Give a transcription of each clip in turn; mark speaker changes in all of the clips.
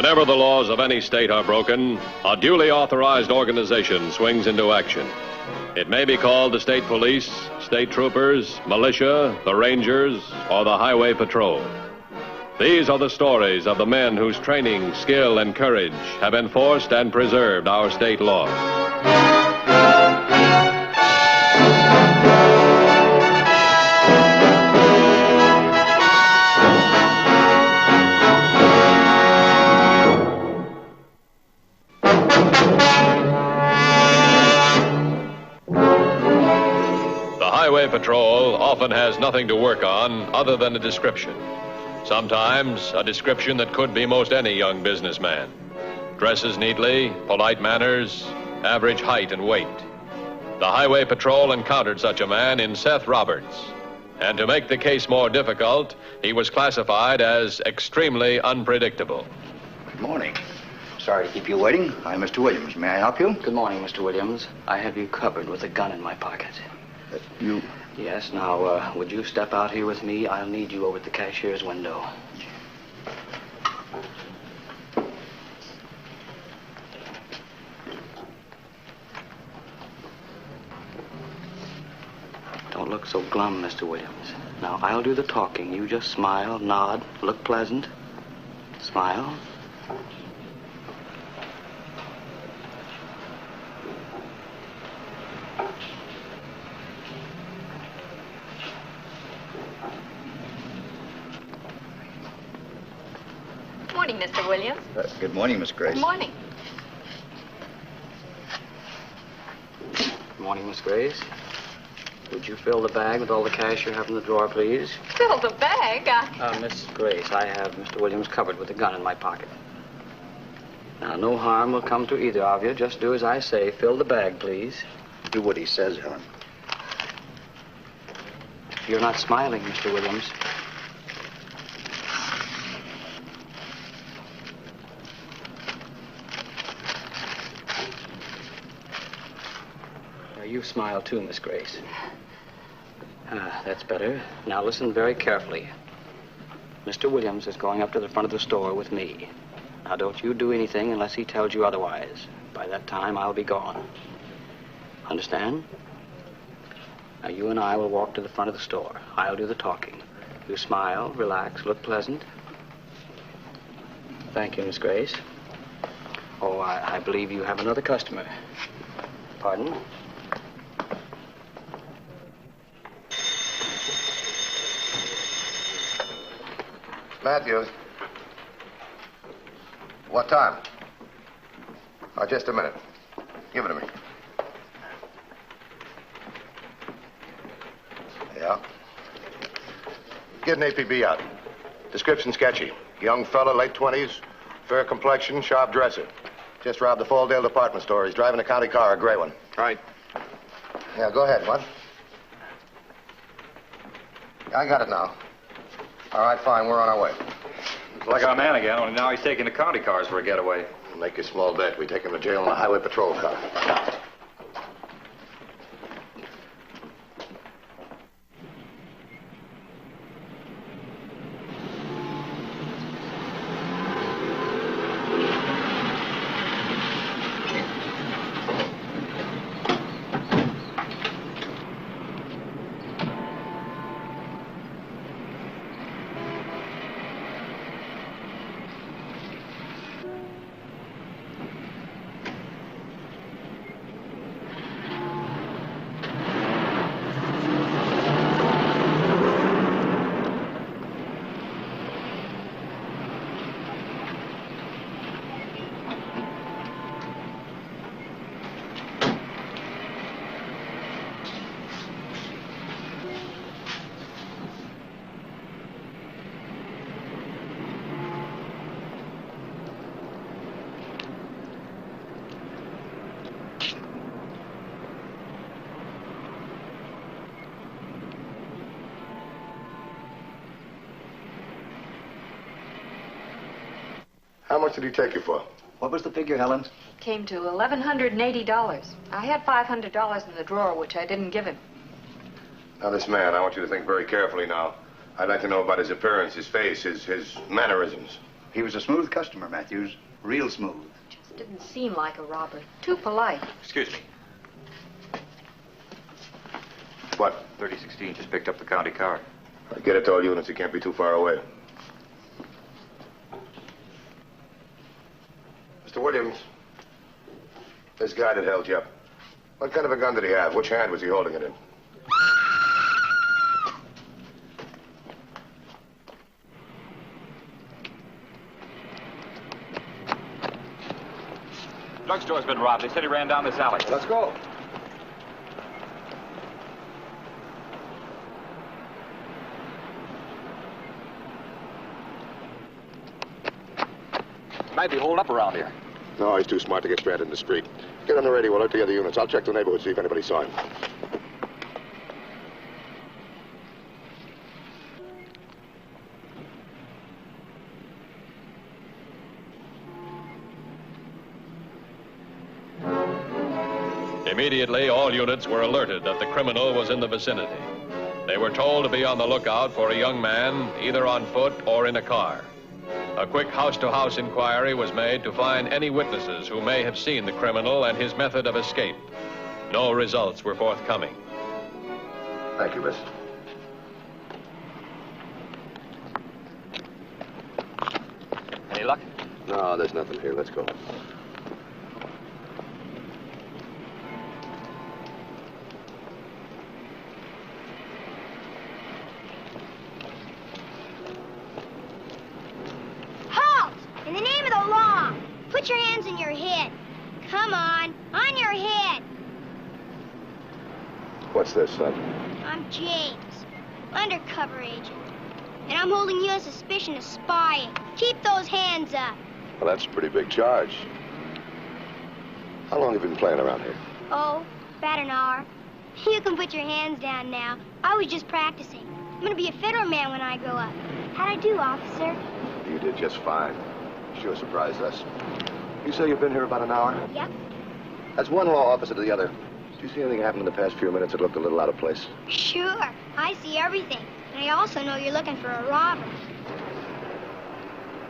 Speaker 1: Whenever the laws of any state are broken, a duly authorized organization swings into action. It may be called the state police, state troopers, militia, the rangers, or the highway patrol. These are the stories of the men whose training, skill, and courage have enforced and preserved our state law. Highway Patrol often has nothing to work on other than a description. Sometimes a description that could be most any young businessman. Dresses neatly, polite manners, average height and weight. The Highway Patrol encountered such a man in Seth Roberts. And to make the case more difficult, he was classified as extremely unpredictable.
Speaker 2: Good morning. Sorry to keep you waiting. I'm Mr. Williams. May I help you?
Speaker 3: Good morning, Mr. Williams. I have you covered with a gun in my pocket.
Speaker 2: You?
Speaker 3: Yes, now, would you step out here with me? I'll need you over at the cashier's window. Don't look so glum, Mr. Williams. Now, I'll do the talking. You just smile, nod, look pleasant. Smile.
Speaker 4: Good morning, Mr. Williams.
Speaker 2: Good morning, Miss Grace.
Speaker 4: Good morning.
Speaker 3: Good morning, Miss Grace. Would you fill the bag with all the cash you have in the drawer, please?
Speaker 4: Fill the bag?
Speaker 3: Miss Grace, I have Mr. Williams covered with a gun in my pocket. Now, no harm will come to either of you. Just do as I say. Fill the bag, please.
Speaker 2: Do what he says, Helen.
Speaker 3: You're not smiling, Mr. Williams. You smile too, Miss Grace. That's better. Now listen very carefully. Mr. Williams is going up to the front of the store with me. Now don't you do anything unless he tells you otherwise. By that time, I'll be gone. Understand? Now you and I will walk to the front of the store. I'll do the talking. You smile, relax, look pleasant. Thank you, Miss Grace. Oh, I believe you have another customer. Pardon?
Speaker 5: Matthews. What time? Oh, just a minute. Give it to me. Yeah. Get an APB out. Description sketchy. Young fella, late 20s, fair complexion, sharp dresser. Just robbed the Falldale department store. He's driving a county car, a gray one.
Speaker 6: Right.
Speaker 5: Yeah, go ahead. What? I got it now. All right, fine. We're on our way.
Speaker 6: Looks like our man again, only now he's taking the county cars for a getaway.
Speaker 5: Make a small bet. We take him to jail in a highway patrol car. How much did he take you for?
Speaker 2: What was the figure, Helen?
Speaker 4: Came to $1,180. I had $500 in the drawer, which I didn't give him.
Speaker 5: Now, this man, I want you to think very carefully now. I'd like to know about his appearance, his face, his mannerisms.
Speaker 2: He was a smooth customer, Matthews. Real smooth.
Speaker 4: Just didn't seem like a robber. Too polite.
Speaker 6: Excuse me.
Speaker 5: What?
Speaker 6: 3016 just picked up the county car.
Speaker 5: Get it to all units. He can't be too far away. Mr. Williams, this guy that held you up, what kind of a gun did he have? Which hand was he holding it in?
Speaker 6: Drugstore's been robbed. They said he ran down this alley.
Speaker 5: Let's go.
Speaker 6: Might be holed up around here.
Speaker 5: No, he's too smart to get stranded in the street. Get on the radio. Alert the other units. I'll check the neighborhood, see if anybody saw him.
Speaker 1: Immediately, all units were alerted that the criminal was in the vicinity. They were told to be on the lookout for a young man, either on foot or in a car. A quick house-to-house inquiry was made to find any witnesses who may have seen the criminal and his method of escape. No results were forthcoming.
Speaker 5: Thank you, miss.
Speaker 6: Any luck?
Speaker 5: No, there's nothing here. Let's go.
Speaker 7: Put your hands in your head. Come on your head.
Speaker 5: What's this, son?
Speaker 7: I'm James, undercover agent. And I'm holding you on suspicion of spying. Keep those hands up.
Speaker 5: Well, that's a pretty big charge. How long have you been playing around here?
Speaker 7: Oh, about an hour. You can put your hands down now. I was just practicing. I'm gonna be a federal man when I grow up. How'd I do, officer?
Speaker 5: You did just fine. Sure surprised us. You say you've been here about an hour?
Speaker 7: Yep.
Speaker 5: That's one law officer to the other. Did you see anything happen in the past few minutes that looked a little out of place?
Speaker 7: Sure. I see everything. And I also know you're looking for a robber.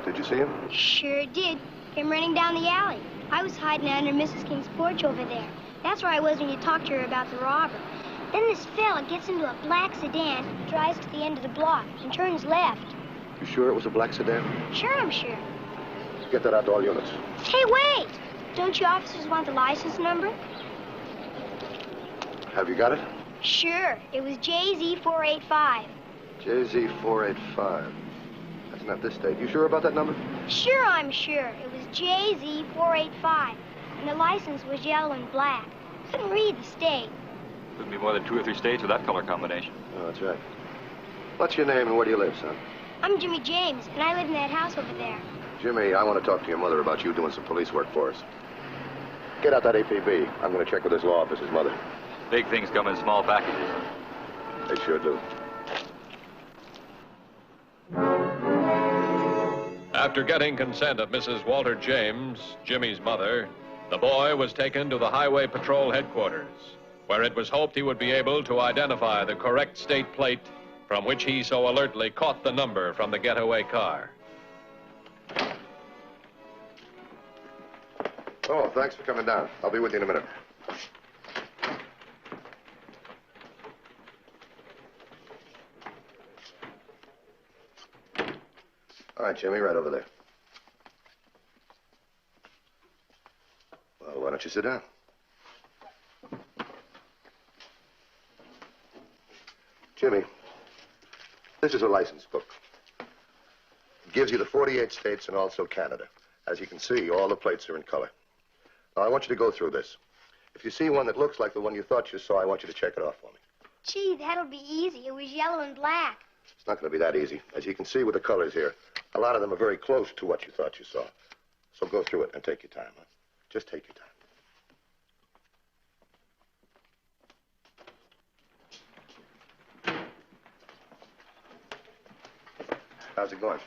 Speaker 5: Did you see him?
Speaker 7: Sure did. Came running down the alley. I was hiding under Mrs. King's porch over there. That's where I was when you talked to her about the robber. Then this fella gets into a black sedan, drives to the end of the block, and turns left.
Speaker 5: You sure it was a black sedan?
Speaker 7: Sure, I'm sure.
Speaker 5: Get that out to all units.
Speaker 7: Hey, wait! Don't you officers want the license number?
Speaker 5: Have you got it?
Speaker 7: Sure. It was JZ485.
Speaker 5: JZ485. That's not this date. You sure about that number?
Speaker 7: Sure, I'm sure. It was JZ485. And the license was yellow and black. Couldn't read the state.
Speaker 6: Couldn't be more than 2 or 3 states with that color combination.
Speaker 5: Oh, that's right. What's your name and where do you live, son?
Speaker 7: I'm Jimmy James, and I live in that house over there.
Speaker 5: Jimmy, I want to talk to your mother about you doing some police work for us. Get out that APB. I'm going to check with this law officer's mother.
Speaker 6: Big things come in small packages.
Speaker 5: They sure do.
Speaker 1: After getting consent of Mrs. Walter James, Jimmy's mother, the boy was taken to the Highway Patrol headquarters, where it was hoped he would be able to identify the correct state plate from which he so alertly caught the number from the getaway car.
Speaker 5: Oh, thanks for coming down. I'll be with you in a minute. All right, Jimmy, right over there. Well, why don't you sit down? Jimmy, this is a license book. It gives you the 48 states and also Canada. As you can see, all the plates are in color. Now, I want you to go through this. If you see one that looks like the one you thought you saw, I want you to check it off for me.
Speaker 7: Gee, that'll be easy. It was yellow and black.
Speaker 5: It's not going to be that easy. As you can see with the colors here, a lot of them are very close to what you thought you saw. So go through it and take your time, huh? Just take your time. How's it going?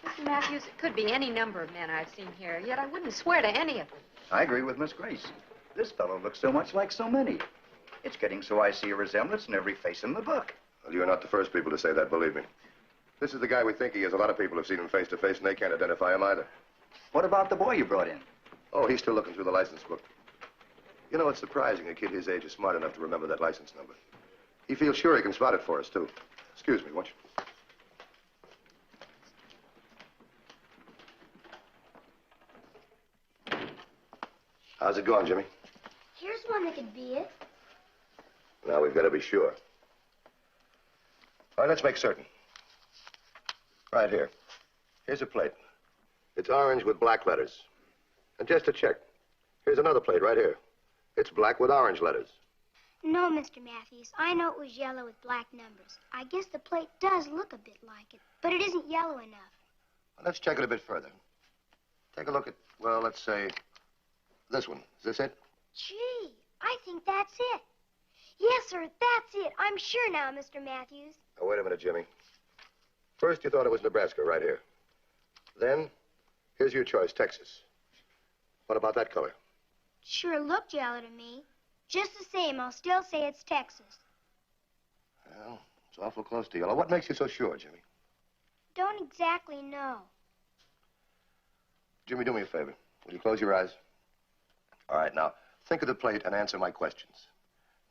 Speaker 4: Mr. Matthews, it could be any number of men I've seen here, yet I wouldn't swear to any of them.
Speaker 2: I agree with Miss Grace. This fellow looks so much like so many. It's getting so I see a resemblance in every face in the book.
Speaker 5: Well, you're not the first people to say that, believe me. This is the guy we think he is. A lot of people have seen him face to face, and they can't identify him either.
Speaker 2: What about the boy you brought in?
Speaker 5: Oh, he's still looking through the license book. You know, it's surprising a kid his age is smart enough to remember that license number. He feels sure he can spot it for us, too. Excuse me, won't you? How's it going, Jimmy?
Speaker 7: Here's one that could be it.
Speaker 5: Now we've got to be sure. All right, let's make certain. Right here. Here's a plate. It's orange with black letters. And just to check, here's another plate right here. It's black with orange letters.
Speaker 7: No, Mr. Matthews. I know it was yellow with black numbers. I guess the plate does look a bit like it, but it isn't yellow enough.
Speaker 5: Well, let's check it a bit further. Take a look at, well, let's say, this one. Is this it?
Speaker 7: Gee, I think that's it. Yes, sir, that's it. I'm sure now, Mr. Matthews.
Speaker 5: Now, wait a minute, Jimmy. First, you thought it was Nebraska, right here. Then, here's your choice, Texas. What about that color?
Speaker 7: Sure looked yellow to me. Just the same, I'll still say it's Texas.
Speaker 5: Well, it's awful close to yellow. What makes you so sure, Jimmy?
Speaker 7: Don't exactly know.
Speaker 5: Jimmy, do me a favor. Will you close your eyes? All right, now, think of the plate and answer my questions.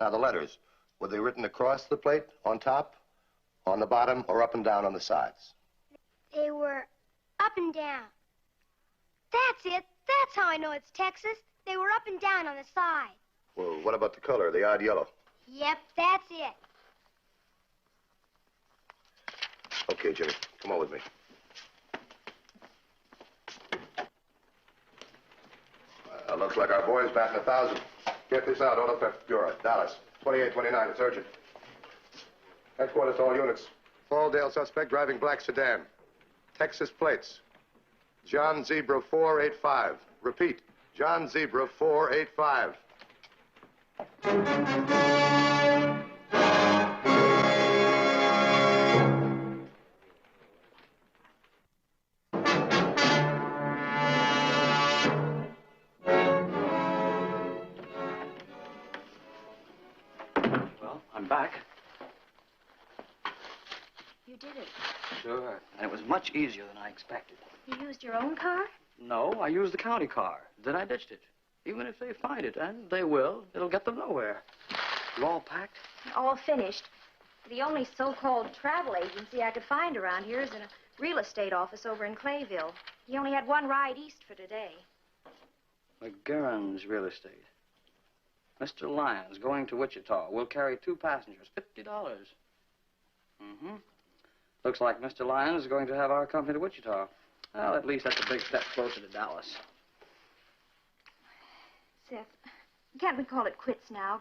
Speaker 5: Now, the letters, were they written across the plate, on top, on the bottom, or up and down on the sides?
Speaker 7: They were up and down. That's it. That's how I know it's Texas. They were up and down on the side.
Speaker 5: Well, what about the color, the odd yellow?
Speaker 7: Yep, that's it.
Speaker 5: Okay, Jimmy, come on with me. Looks like our boy's batting 1,000. Get this out, Auto Theft Bureau, Dallas. 2829, it's urgent. Headquarters to all units. Falldale suspect driving black sedan. Texas plates. John Zebra 485. Repeat, John Zebra 485.
Speaker 3: Well, I'm back.
Speaker 4: You did it.
Speaker 3: Sure. And it was much easier than I expected.
Speaker 4: You used your own car?
Speaker 3: No, I used the county car. Then I ditched it. Even if they find it, and they will, it'll get them nowhere. You all packed?
Speaker 4: All finished. The only so-called travel agency I could find around here is in a real estate office over in Clayville. He only had one ride east for today.
Speaker 3: McGarren's Real Estate. Mr. Lyons going to Wichita. We'll carry 2 passengers. $50. Mm-hmm. Looks like Mr. Lyons is going to have our company to Wichita. Well, at least that's a big step closer to Dallas.
Speaker 4: Seth, can't we call it quits now?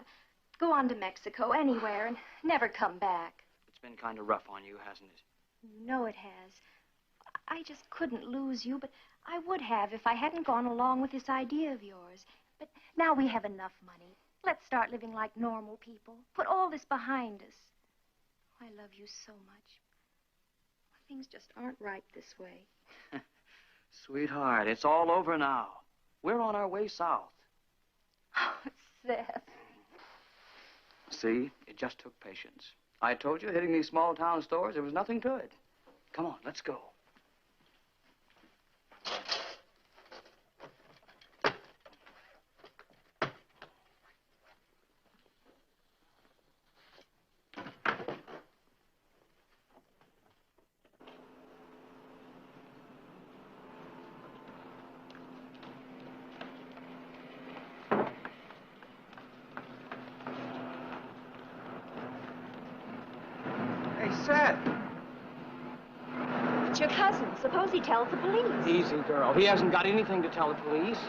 Speaker 4: Go on to Mexico, anywhere, and never come back.
Speaker 3: It's been kind of rough on you, hasn't it?
Speaker 4: You know it has. I just couldn't lose you, but I would have if I hadn't gone along with this idea of yours. But now we have enough money. Let's start living like normal people. Put all this behind us. I love you so much. Things just aren't right this way.
Speaker 3: Sweetheart, it's all over now. We're on our way south.
Speaker 4: Oh, Seth.
Speaker 3: See, it just took patience. I told you, hitting these small town stores, there was nothing to it. Come on, let's go.
Speaker 8: Seth.
Speaker 4: It's your cousin. Suppose he tells the police.
Speaker 8: Easy, girl. He hasn't got anything to tell the police.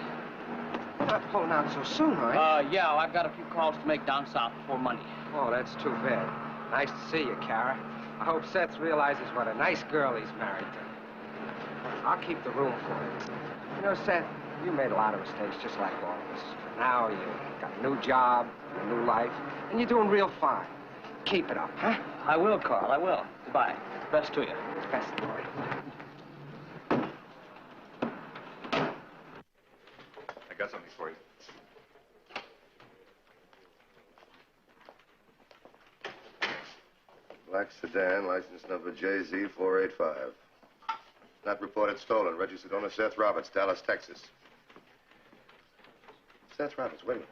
Speaker 8: You're not pulling out so soon, are you?
Speaker 3: Yeah, I've got a few calls to make down south before Monday.
Speaker 8: Oh, that's too bad. Nice to see you, Kara. I hope Seth realizes what a nice girl he's married to. I'll keep the room for you. You know, Seth, you made a lot of mistakes just like all of us. Now you got a new job, a new life, and you're doing real fine. Keep it up, huh?
Speaker 3: I will, Carl, I will. Goodbye. Best to you.
Speaker 8: Best, boy.
Speaker 5: I got something for you. Black sedan, license number JZ485. Not reported stolen. Registered owner Seth Roberts, Dallas, Texas. Seth Roberts, wait a minute.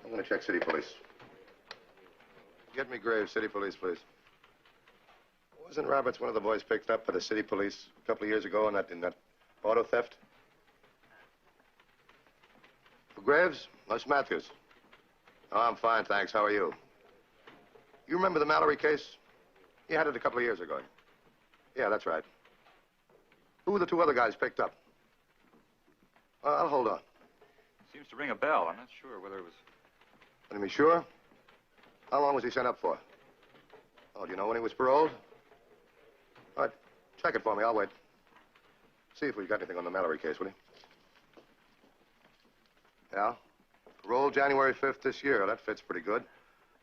Speaker 5: I'm going to check city police. Get me Graves, city police, please. Wasn't Roberts one of the boys picked up by the city police a couple of years ago in that auto theft? Graves? Les Matthews. Oh, I'm fine, thanks. How are you? You remember the Mallory case? You had it a couple of years ago. Yeah, that's right. Who were the two other guys picked up? I'll hold on.
Speaker 6: Seems to ring a bell. I'm not sure whether it was...
Speaker 5: What do you mean, sure? How long was he sent up for? Oh, do you know when he was paroled? All right, check it for me. I'll wait. See if we've got anything on the Mallory case, will you? Yeah? Paroled January 5th this year. That fits pretty good.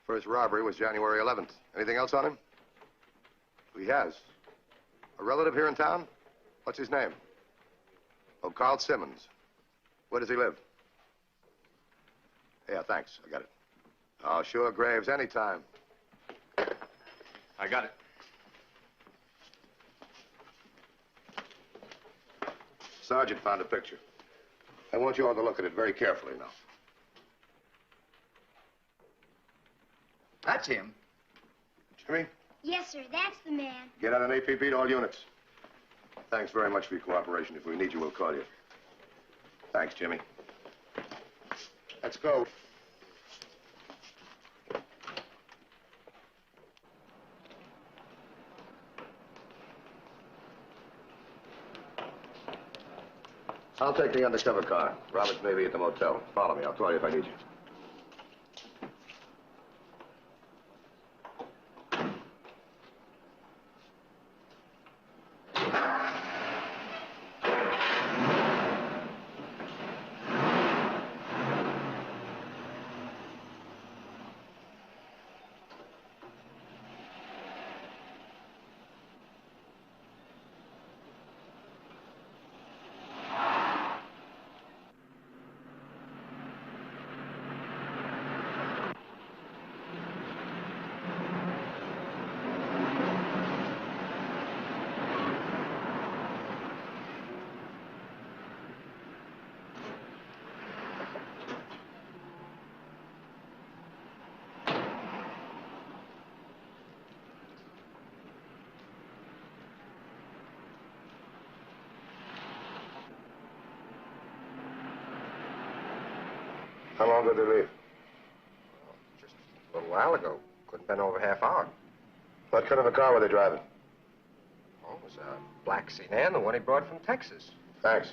Speaker 5: First robbery was January 11th. Anything else on him? He has. A relative here in town? What's his name? Oh, Carl Simmons. Where does he live? Yeah, thanks. I got it. Oh, sure, Graves. Anytime.
Speaker 6: I got it.
Speaker 5: Sergeant found a picture. I want you all to look at it very carefully now.
Speaker 2: That's him.
Speaker 5: Jimmy,
Speaker 7: Yes, sir, that's the man.
Speaker 5: get out an APB to all units. Thanks very much for your cooperation. If we need you, we'll call you. Thanks, Jimmy. Let's go. I'll take the undercover car. Roberts may be at the motel. Follow me. I'll call you if I need you. How long did they leave?
Speaker 8: Just a little while ago. Couldn't have been over half hour.
Speaker 5: What kind of a car were they driving?
Speaker 8: Oh, it was a black sedan, the one he brought from Texas.
Speaker 5: Thanks.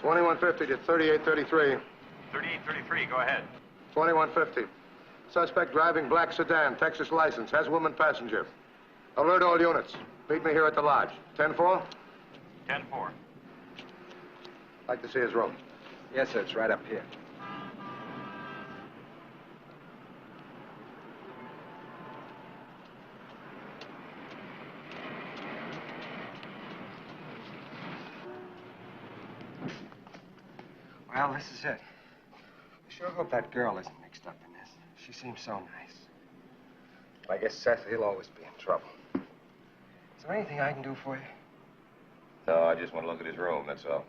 Speaker 5: $21.50 to 3833.
Speaker 6: 3833, go ahead.
Speaker 5: $21.50. Suspect driving black sedan, Texas license, has woman passenger. Alert all units. Meet me here at the lodge. 10-4?
Speaker 6: 10-4.
Speaker 5: Like to see his room.
Speaker 8: Yes, sir, it's right up here. Well, this is it. I sure hope that girl isn't mixed up in this. She seems so nice. But I guess Seth, he'll always be in trouble. Is there anything I can do for you?
Speaker 5: No, I just want to look at his room, that's all.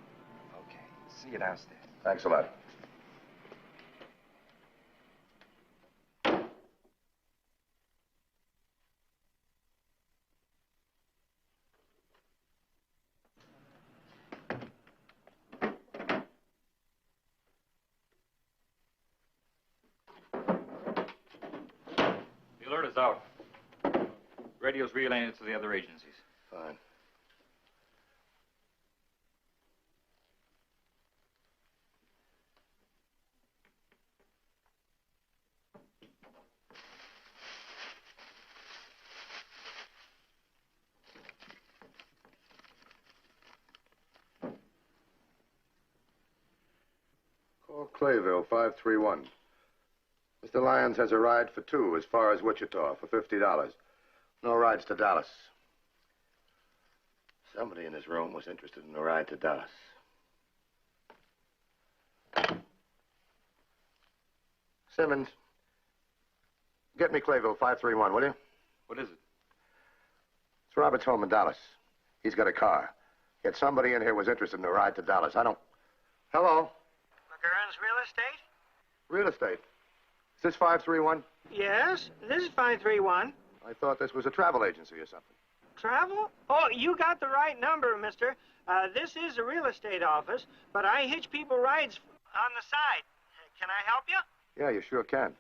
Speaker 8: Okay. See you downstairs.
Speaker 5: Thanks a lot.
Speaker 6: The alert is out. Radio's relaying it to the other agencies.
Speaker 5: Fine. Call Clayville, 531. Mr. Lyons has a ride for two as far as Wichita for $50. No rides to Dallas. Somebody in this room was interested in a ride to Dallas. Simmons, get me Clayville 531, will you?
Speaker 6: What is it?
Speaker 5: It's Robert's home in Dallas. He's got a car. Yet somebody in here was interested in a ride to Dallas. I don't... Hello?
Speaker 9: McGurn's Real Estate?
Speaker 5: Real estate. Is this 531?
Speaker 9: Yes, this is 531.
Speaker 5: I thought this was a travel agency or something.
Speaker 9: Travel? Oh, you got the right number, mister. This is a real estate office, but I hitch people rides on the side. Can I help you?
Speaker 5: Yeah, you sure can.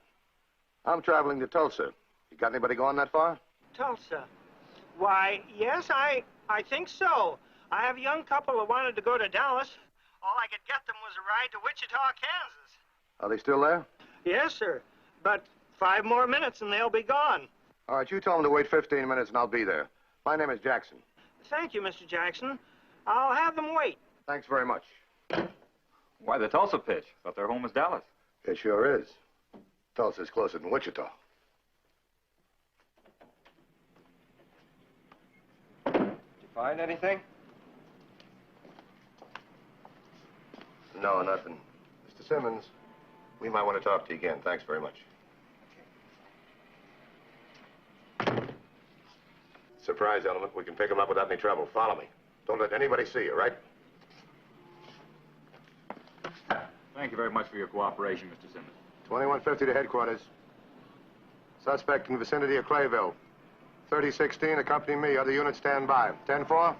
Speaker 5: I'm traveling to Tulsa. You got anybody going that far?
Speaker 9: Tulsa. Why, yes, I think so. I have a young couple who wanted to go to Dallas. All I could get them was a ride to Wichita, Kansas.
Speaker 5: Are they still there?
Speaker 9: Yes, sir. But 5 more minutes and they'll be gone.
Speaker 5: All right, you tell them to wait 15 minutes and I'll be there. My name is Jackson.
Speaker 9: Thank you, Mr. Jackson. I'll have them wait.
Speaker 5: Thanks very much.
Speaker 6: Why the Tulsa pitch? Thought their home was Dallas.
Speaker 5: It sure is. Tulsa's closer than Wichita.
Speaker 8: Did you find anything?
Speaker 5: No, nothing. Mr. Simmons, we might want to talk to you again. Thanks very much. Surprise element. We can pick him up without any trouble. Follow me. Don't let anybody see you, right?
Speaker 6: Thank you very much for your cooperation, Mr. Simmons.
Speaker 5: 2150 to headquarters. Suspect in the vicinity of Clayville. 3016, accompany me. Other units stand by. 10-4?
Speaker 6: 10-4.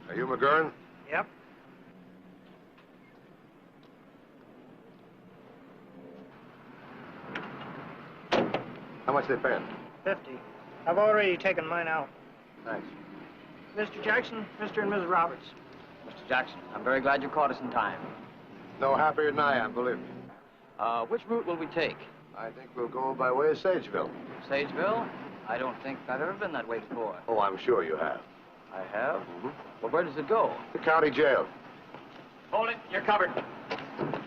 Speaker 5: Are you McGurn?
Speaker 9: Yep.
Speaker 5: How much they paying?
Speaker 9: 50. I've already taken mine out.
Speaker 5: Thanks.
Speaker 9: Mr. Jackson, Mr. and Mrs. Roberts.
Speaker 3: Mr. Jackson, I'm very glad you caught us in time.
Speaker 5: No happier than I am, believe me.
Speaker 3: Which route will we take?
Speaker 5: I think we'll go by way of Sageville.
Speaker 3: Sageville? I don't think I've ever been that way before.
Speaker 5: Oh, I'm sure you have.
Speaker 3: I have?
Speaker 5: Mm-hmm.
Speaker 3: Well, where does it go?
Speaker 5: The county jail.
Speaker 6: Hold it. You're covered.
Speaker 4: Oh,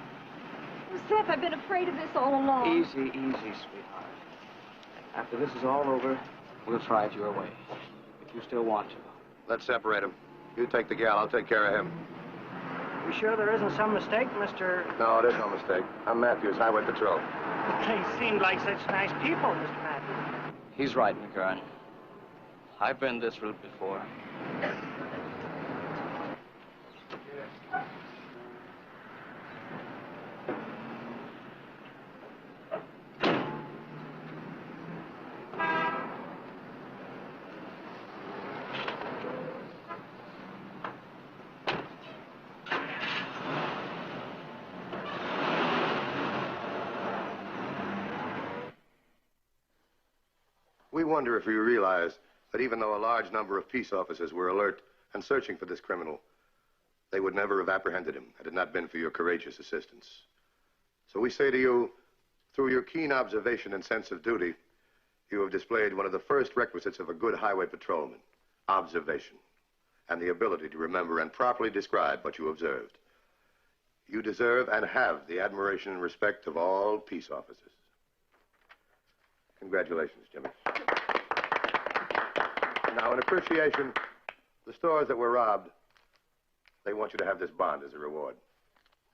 Speaker 4: Seth, I've been afraid of this all along.
Speaker 3: Easy, easy, sweetheart. After this is all over, we'll try it your way. If you still want to.
Speaker 5: Let's separate them. You take the gal, I'll take care of him.
Speaker 9: You sure there isn't some mistake, Mr.
Speaker 5: No, there's no mistake. I'm Matthews, Highway Patrol.
Speaker 9: They seemed like such nice people, Mr. Matthews.
Speaker 3: He's right, McGurn. I've been this route before.
Speaker 5: We wonder if you realize that even though a large number of peace officers were alert and searching for this criminal, they would never have apprehended him had it not been for your courageous assistance. So we say to you, through your keen observation and sense of duty, you have displayed one of the first requisites of a good highway patrolman, observation, and the ability to remember and properly describe what you observed. You deserve and have the admiration and respect of all peace officers. Congratulations, Jimmy. Now, in appreciation, the stores that were robbed, they want you to have this bond as a reward.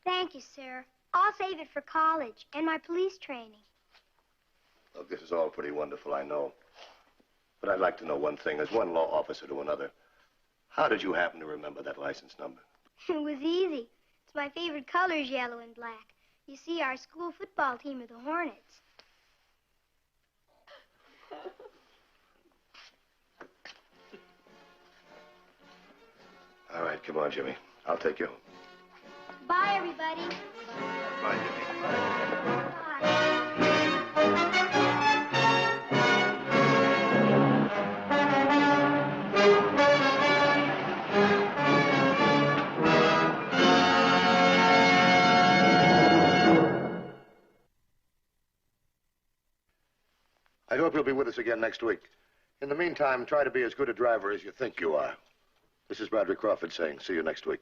Speaker 7: Thank you, sir. I'll save it for college and my police training.
Speaker 5: Look, this is all pretty wonderful, I know. But I'd like to know one thing, as one law officer to another. How did you happen to remember that license number?
Speaker 7: It was easy. It's my favorite colors, yellow and black. You see, our school football team are the Hornets.
Speaker 5: All right, come on, Jimmy. I'll take you home.
Speaker 7: Bye, everybody.
Speaker 6: Bye, Jimmy.
Speaker 7: Bye.
Speaker 5: with us again next week. In the meantime, try to be as good a driver as you think you are. This is Bradley Crawford saying, see you next week.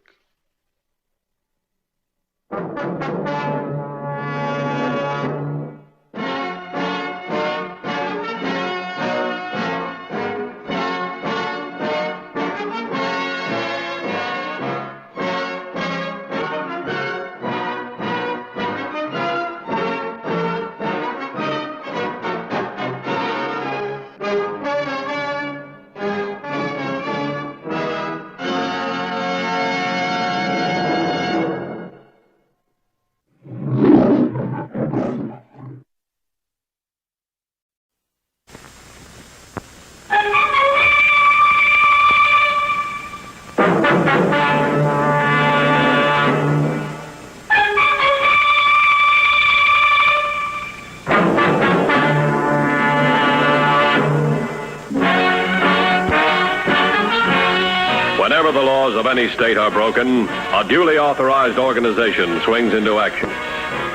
Speaker 1: Whenever the laws of any state are broken, a duly authorized organization swings into action.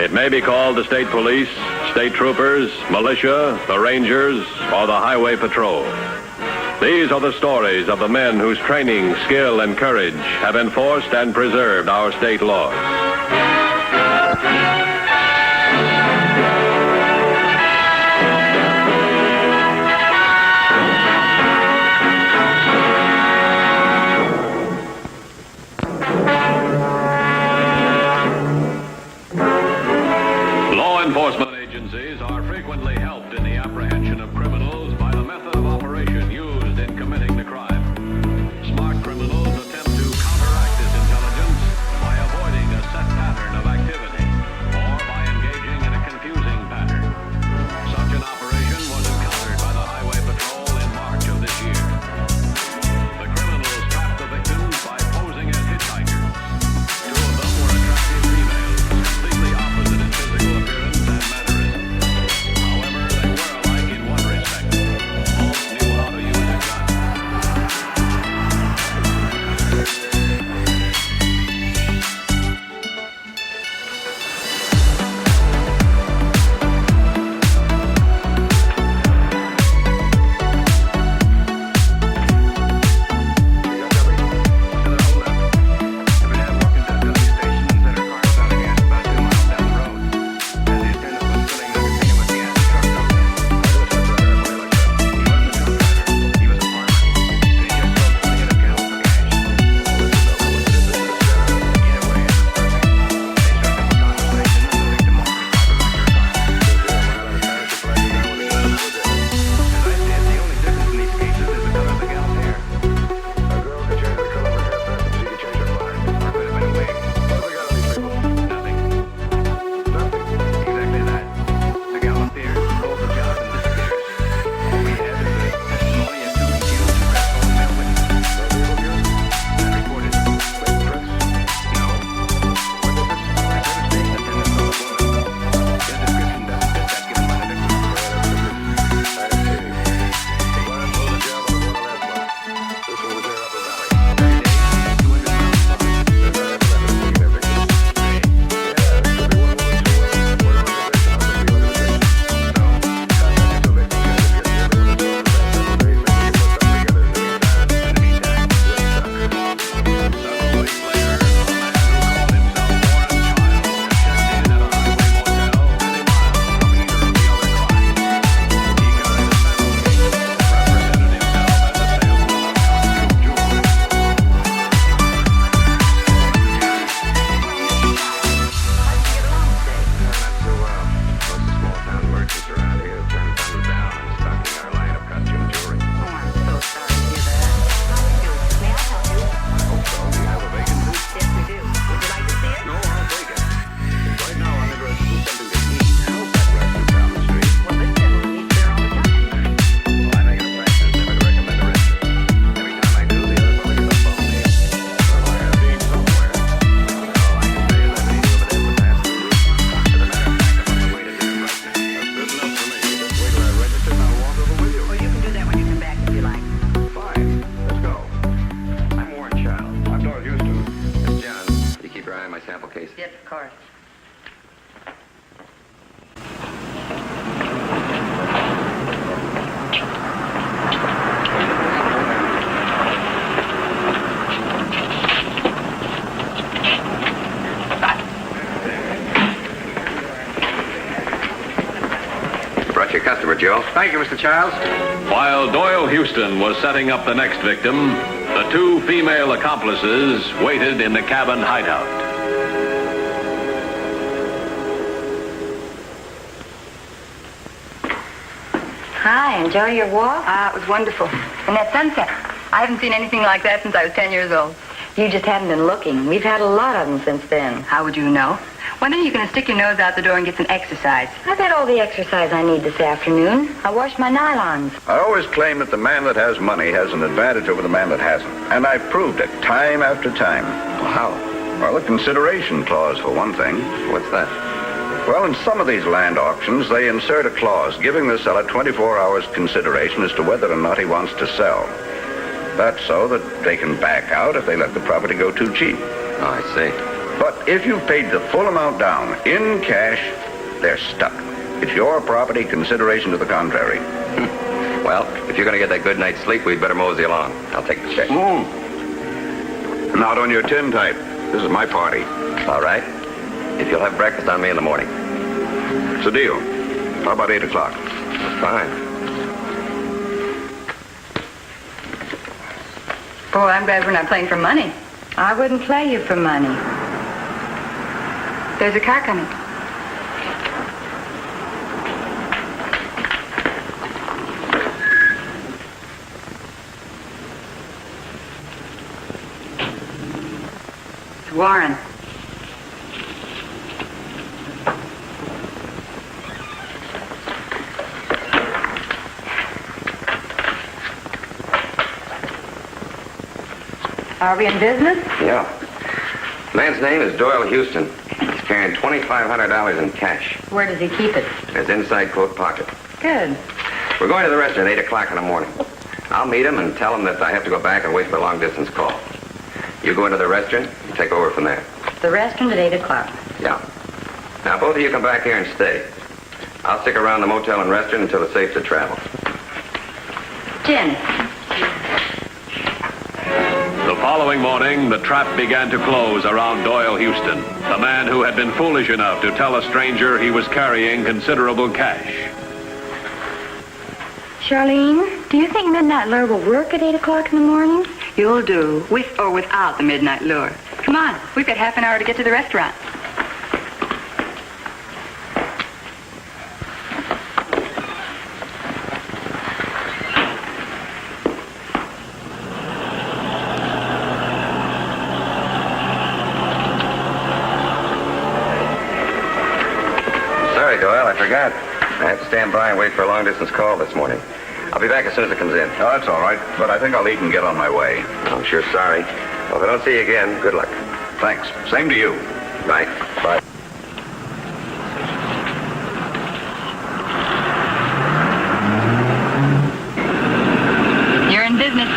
Speaker 1: It may be called the state police, state troopers, militia, the rangers, or the highway patrol. These are the stories of the men whose training, skill, and courage have enforced and preserved our state laws. Law enforcement agencies are frequently helped in the apprehension of criminals by the method of operation used in committing the crime. Smart criminals attempt to counteract this intelligence by avoiding a set pattern of activity
Speaker 6: Joe.
Speaker 8: Thank you, Mr. Childs.
Speaker 1: While Doyle Houston was setting up the next victim, the two female accomplices waited in the cabin hideout.
Speaker 10: Hi, enjoy your walk?
Speaker 11: It was wonderful.
Speaker 10: And that sunset.
Speaker 11: I haven't seen anything like that since I was 10 years old.
Speaker 10: You just haven't been looking. We've had a lot of them since then.
Speaker 11: How would you know? Why don't you gonna stick your nose out the door and get some exercise?
Speaker 10: I've had all the exercise I need this afternoon. I washed my nylons.
Speaker 12: I always claim that the man that has money has an advantage over the man that hasn't. And I've proved it time after time.
Speaker 6: Wow.
Speaker 12: Well, the consideration clause, for one thing.
Speaker 6: What's that?
Speaker 12: Well, in some of these land auctions, they insert a clause giving the seller 24 hours consideration as to whether or not he wants to sell. That's so that they can back out if they let the property go too cheap.
Speaker 6: Oh, I see.
Speaker 12: But if you've paid the full amount down in cash, they're stuck. It's your property, consideration to the contrary.
Speaker 6: Well, if you're going to get that good night's sleep, we'd better mosey along. I'll take the check.
Speaker 12: Not on your tin type. This is my party.
Speaker 6: All right. If you'll have breakfast on me in the morning.
Speaker 12: It's a deal. How about 8 o'clock?
Speaker 6: Fine.
Speaker 11: Boy, I'm glad we're not playing for money.
Speaker 10: I wouldn't play you for money.
Speaker 11: There's a car coming. It's Warren.
Speaker 10: Are we in business?
Speaker 6: Yeah. Man's name is Doyle Houston. He's carrying $2,500 in cash.
Speaker 10: Where does he keep it?
Speaker 6: In his inside coat pocket.
Speaker 10: Good.
Speaker 6: We're going to the restaurant at 8 o'clock in the morning. I'll meet him and tell him that I have to go back and wait for a long-distance call. You go into the restaurant, you take over from there.
Speaker 10: The restaurant at 8 o'clock.
Speaker 6: Yeah. Now, both of you come back here and stay. I'll stick around the motel and restaurant until it's safe to travel.
Speaker 10: Gin.
Speaker 1: The following morning, the trap began to close around Doyle Houston, the man who had been foolish enough to tell a stranger he was carrying considerable cash.
Speaker 10: Charlene, do you think Midnight Lure will work at 8 o'clock in the morning?
Speaker 11: You'll do, with or without the midnight lure. Come on, we've got half an hour to get to the restaurant.
Speaker 6: Sorry, Doyle, I forgot. I have to stand by and wait for a long-distance call this morning. I'll be back as soon as it comes in.
Speaker 12: Oh, that's all right, but I think I'll eat and get on my way.
Speaker 6: I'm sure sorry. Well, if I don't see you again, good luck.
Speaker 12: Thanks. Same to you.
Speaker 6: Bye. Bye.
Speaker 11: You're in business.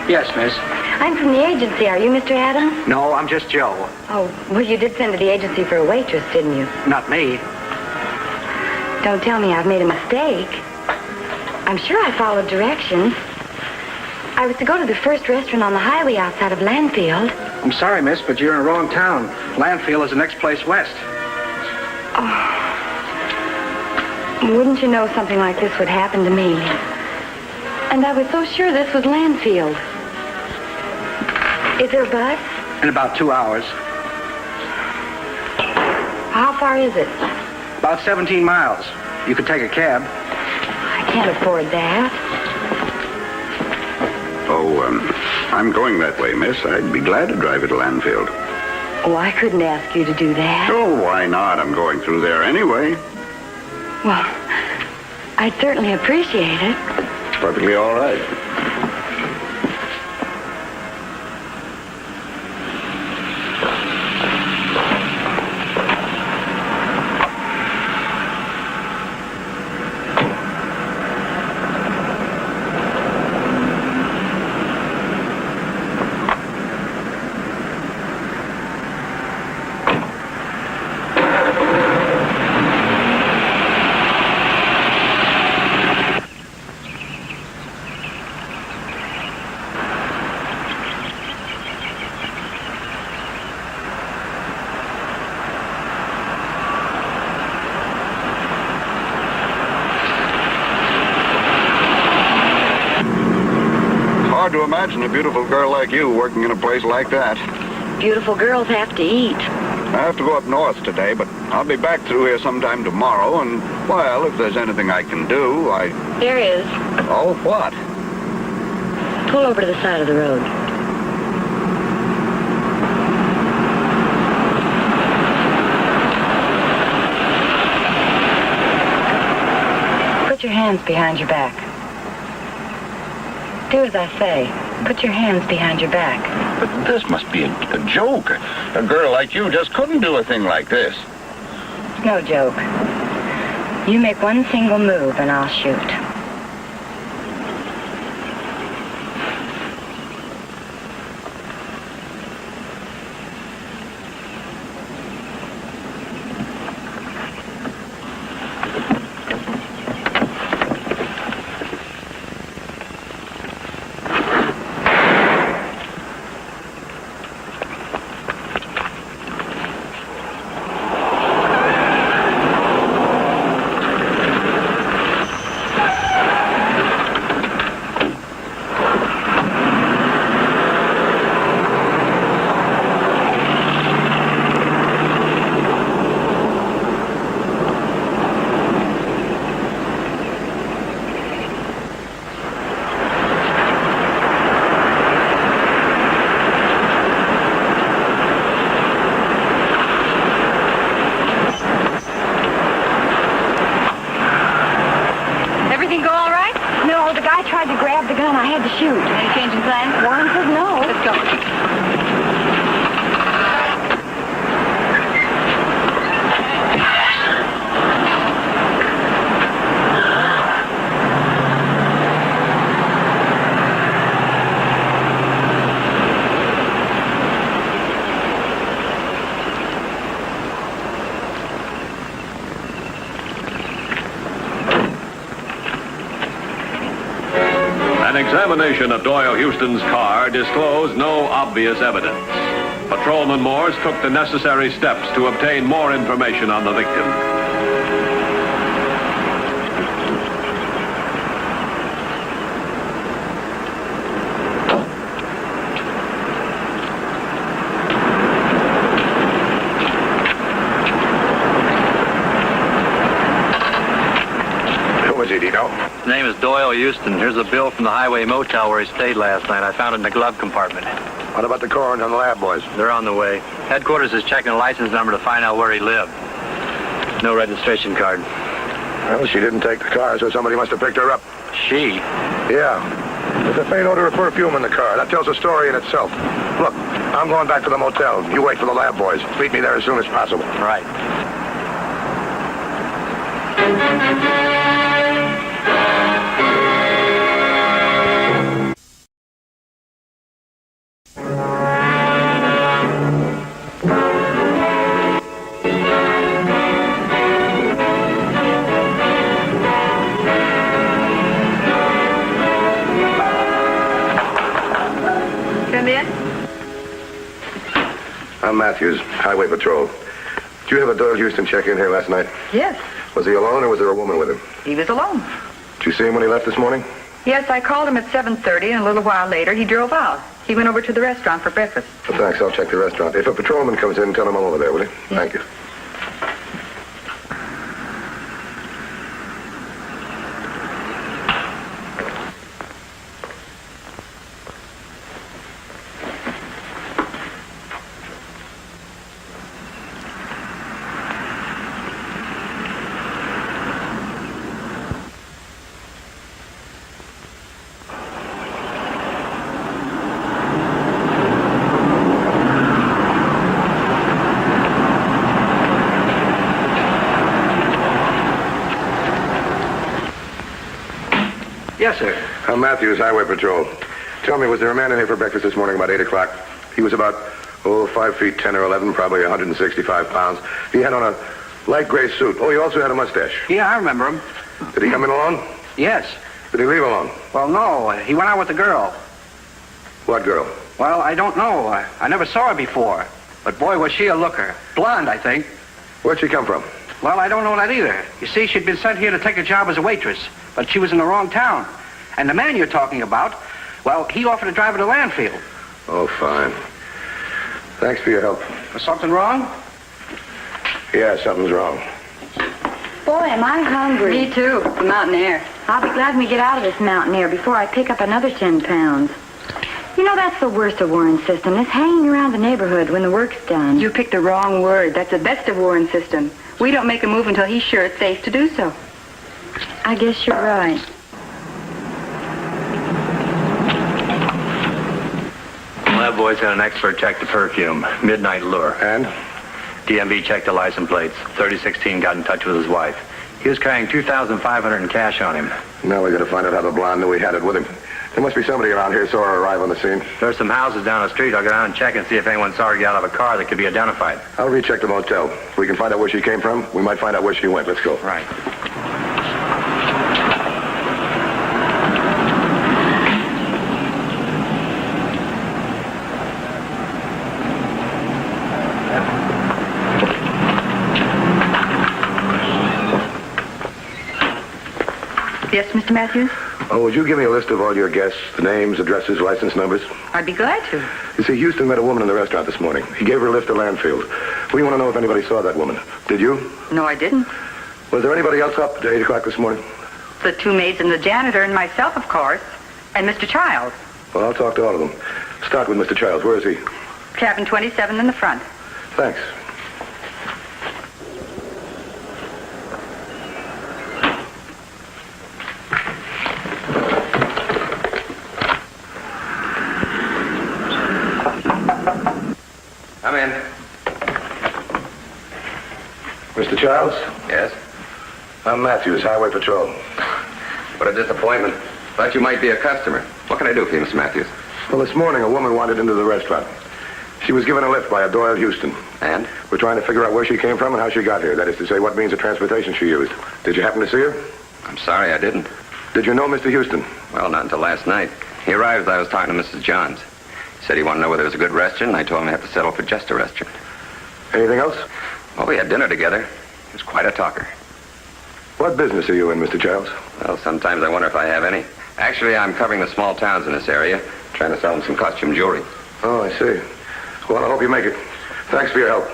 Speaker 8: Yes, miss.
Speaker 10: I'm from the agency. Are you Mr. Adams?
Speaker 8: No, I'm just Joe.
Speaker 10: Oh, well, you did send to the agency for a waitress, didn't you?
Speaker 8: Not me.
Speaker 10: Don't tell me I've made a mistake. I'm sure I followed directions. I was to go to the first restaurant on the highway outside of Landfield.
Speaker 8: I'm sorry, miss, but you're in the wrong town. Landfield is the next place west.
Speaker 10: Oh. Wouldn't you know something like this would happen to me? And I was so sure this was Landfield. Is there a bus?
Speaker 8: In about 2 hours.
Speaker 10: How far is it?
Speaker 8: About 17 miles. You could take a cab.
Speaker 10: I can't afford that.
Speaker 12: Oh, I'm going that way, miss. I'd be glad to drive you to Landfield.
Speaker 10: Oh, I couldn't ask you to do that.
Speaker 12: Oh, why not? I'm going through there anyway.
Speaker 10: Well, I'd certainly appreciate it.
Speaker 12: It's perfectly all right. hard to imagine a beautiful girl like you working in a place like that.
Speaker 10: Beautiful girls have to eat.
Speaker 12: I have to go up north today, but I'll be back through here sometime tomorrow, and, well, if there's anything I can do,
Speaker 10: There is.
Speaker 12: Oh, what?
Speaker 10: Pull over to the side of the road. Put your hands behind your back. Do as I say. Put your hands behind your back.
Speaker 12: But this must be a joke. A girl like you just couldn't do a thing like this.
Speaker 10: It's no joke. You make one single move and I'll shoot.
Speaker 1: An examination of Doyle Houston's car disclosed no obvious evidence. Patrolman Morse took the necessary steps to obtain more information on the victim.
Speaker 5: Who was he, do you know?
Speaker 13: His name is Doyle Houston. Here's a bill from the Highway Motel where he stayed last night. I found it in the glove compartment.
Speaker 5: What about the coroner and the lab boys?
Speaker 13: They're on the way. Headquarters is checking the license number to find out where he lived. No registration card.
Speaker 5: Well, she didn't take the car, so somebody must have picked her up.
Speaker 13: She?
Speaker 5: Yeah. There's a faint odor of perfume in the car. That tells a story in itself. Look, I'm going back to the motel. You wait for the lab boys. Meet me there as soon as possible.
Speaker 13: Right.
Speaker 5: I'm Matthews, Highway Patrol. Did you have a Doyle Houston check in here last night?
Speaker 11: Yes,
Speaker 5: Was he alone or was there a woman with him?
Speaker 11: he was alone.
Speaker 5: Did you see him when he left this morning?
Speaker 11: Yes, I called him at 7:30, and a little while later, he drove out. He went over to the restaurant for breakfast.
Speaker 5: Well, thanks. I'll check the restaurant. If a patrolman comes in, tell him I'm over there, will you? Thank you.
Speaker 13: Yes, sir.
Speaker 5: I'm Matthews, Highway Patrol. Tell me, was there a man in here for breakfast this morning about 8 o'clock? He was about, 5 feet 10 or 11, probably 165 pounds. He had on a light gray suit. Oh, he also had a mustache.
Speaker 8: Yeah, I remember him.
Speaker 5: Did he come in alone?
Speaker 8: Yes.
Speaker 5: Did he leave alone?
Speaker 8: Well, no. He went out with the girl.
Speaker 5: What girl?
Speaker 8: Well, I don't know. I never saw her before. But boy, was she a looker. Blonde, I think.
Speaker 5: Where'd she come from?
Speaker 8: Well, I don't know that either. You see, she'd been sent here to take a job as a waitress, but she was in the wrong town. And the man you're talking about Well, he offered to drive her to Landfield.
Speaker 5: Oh, fine. Thanks for your help.
Speaker 8: Was something wrong?
Speaker 5: Yeah, something's wrong.
Speaker 10: Boy, am I hungry.
Speaker 11: Me too. The mountain air.
Speaker 10: I'll be glad when we get out of this mountain air before I pick up another 10 pounds. You know, that's the worst of Warren's system, is hanging around the neighborhood when the work's done.
Speaker 11: You picked the wrong word. That's the best of Warren's system. We don't make a move until he's sure it's safe to do so.
Speaker 10: I guess you're right.
Speaker 13: Lab boys had an expert check the perfume. Midnight Lure.
Speaker 5: And?
Speaker 13: DMV checked the license plates. 3016 got in touch with his wife. He was carrying $2,500 in cash on him.
Speaker 5: Now we got to find out how the blonde knew he had it with him. There must be somebody around here saw her arrive on the scene.
Speaker 13: There's some houses down the street. I'll go down and check and see if anyone saw her get out of a car that could be identified.
Speaker 5: I'll recheck the motel. If we can find out where she came from, we might find out where she went. Let's go.
Speaker 13: Right.
Speaker 11: Yes, Mr. Matthews?
Speaker 5: Oh, would you give me a list of all your guests, the names, addresses, license numbers?
Speaker 11: I'd be glad to.
Speaker 5: You see, Houston met a woman in the restaurant this morning. He gave her a lift to Landfield. We want to know if anybody saw that woman. Did you?
Speaker 11: No, I didn't.
Speaker 5: Was there anybody else up at 8 o'clock this morning?
Speaker 11: The two maids and the janitor and myself, of course. And Mr. Childs.
Speaker 5: Well, I'll talk to all of them. Start with Mr. Childs. Where is he?
Speaker 11: Cabin 27 in the front.
Speaker 5: Thanks.
Speaker 6: Come in.
Speaker 5: Mr. Childs?
Speaker 6: Yes?
Speaker 5: I'm Matthews, Highway Patrol.
Speaker 6: What a disappointment. Thought you might be a customer. What can I do for you, Mr. Matthews?
Speaker 5: Well, this morning a woman wandered into the restaurant. She was given a lift by a Doyle Houston.
Speaker 6: And?
Speaker 5: We're trying to figure out where she came from and how she got here. That is to say, what means of transportation she used. Did you happen to see her?
Speaker 6: I'm sorry I didn't.
Speaker 5: Did you know Mr. Houston?
Speaker 6: Well, not until last night. He arrived as I was talking to Mrs. Johns. He said he wanted to know whether it was a good restaurant, and I told him I had to settle for just a restaurant.
Speaker 5: Anything else?
Speaker 6: Well, we had dinner together. He was quite a talker.
Speaker 5: What business are you in, Mr. Childs?
Speaker 6: Well, sometimes I wonder if I have any. Actually, I'm covering the small towns in this area, trying to sell them some costume jewelry.
Speaker 5: Oh, I see. Well, I hope you make it. Thanks for your help.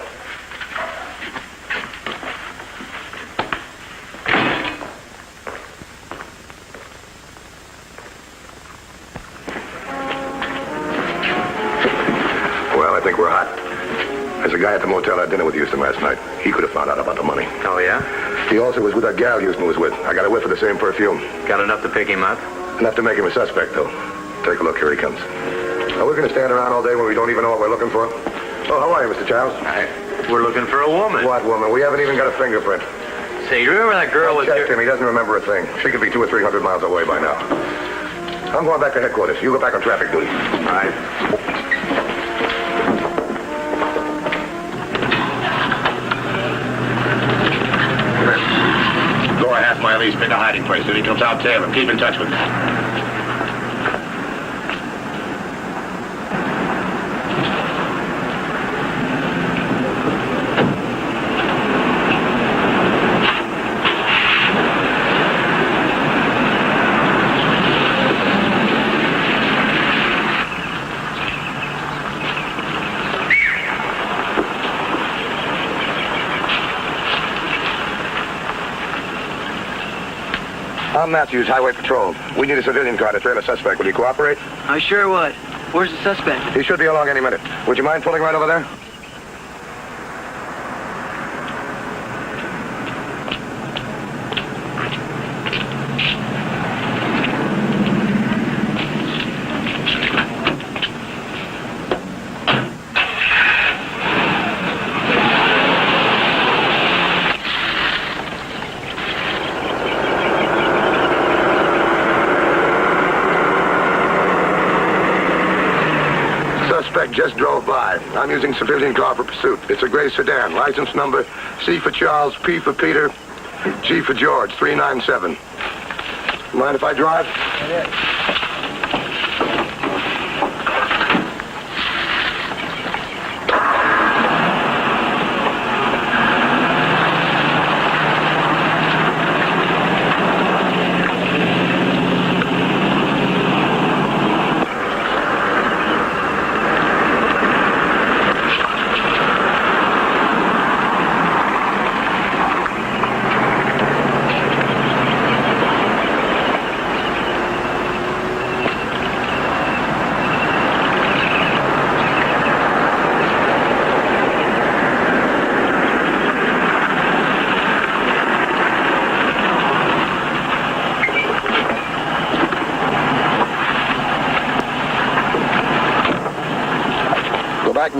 Speaker 5: Well, I think we're hot. There's a guy at the motel I had dinner with Houston last night. He could have found out about the money.
Speaker 13: Oh, yeah?
Speaker 5: He also was with that gal Houston was with. I got a whiff of the same perfume.
Speaker 13: Got enough to pick him up?
Speaker 5: Enough to make him a suspect, though. Take a look. Here he comes. Are we going to stand around all day when we don't even know what we're looking for? Oh, how are you, Mr. Childs?
Speaker 13: Hi. We're looking for a woman.
Speaker 5: What woman? We haven't even got a fingerprint.
Speaker 13: Say, you remember that girl with
Speaker 5: checked him. He doesn't remember a thing. She could be 200 or 300 miles away by now. I'm going back to headquarters. You go back on traffic duty.
Speaker 13: All right.
Speaker 5: Go a half mile east, pick a hiding place. If he comes out, tail him. Keep in touch with me. I'm Matthews, Highway Patrol. We need a civilian car to trail a suspect. Will you cooperate?
Speaker 14: I sure would. Where's the suspect?
Speaker 5: He should be along any minute. Would you mind pulling right over there? Just drove by. I'm using civilian car for pursuit. It's a gray sedan. License number C for Charles, P for Peter, G for George, 397. Mind if I drive?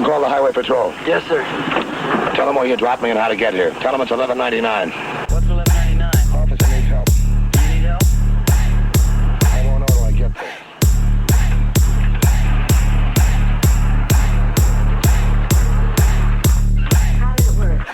Speaker 5: call the Highway Patrol.
Speaker 14: Yes, sir.
Speaker 5: Tell them where you dropped me and how to get here. Tell them it's 1199.
Speaker 14: What's 1199?
Speaker 5: Officer needs help.
Speaker 14: Do you need help?
Speaker 5: I won't know till I get there.
Speaker 10: How does it work?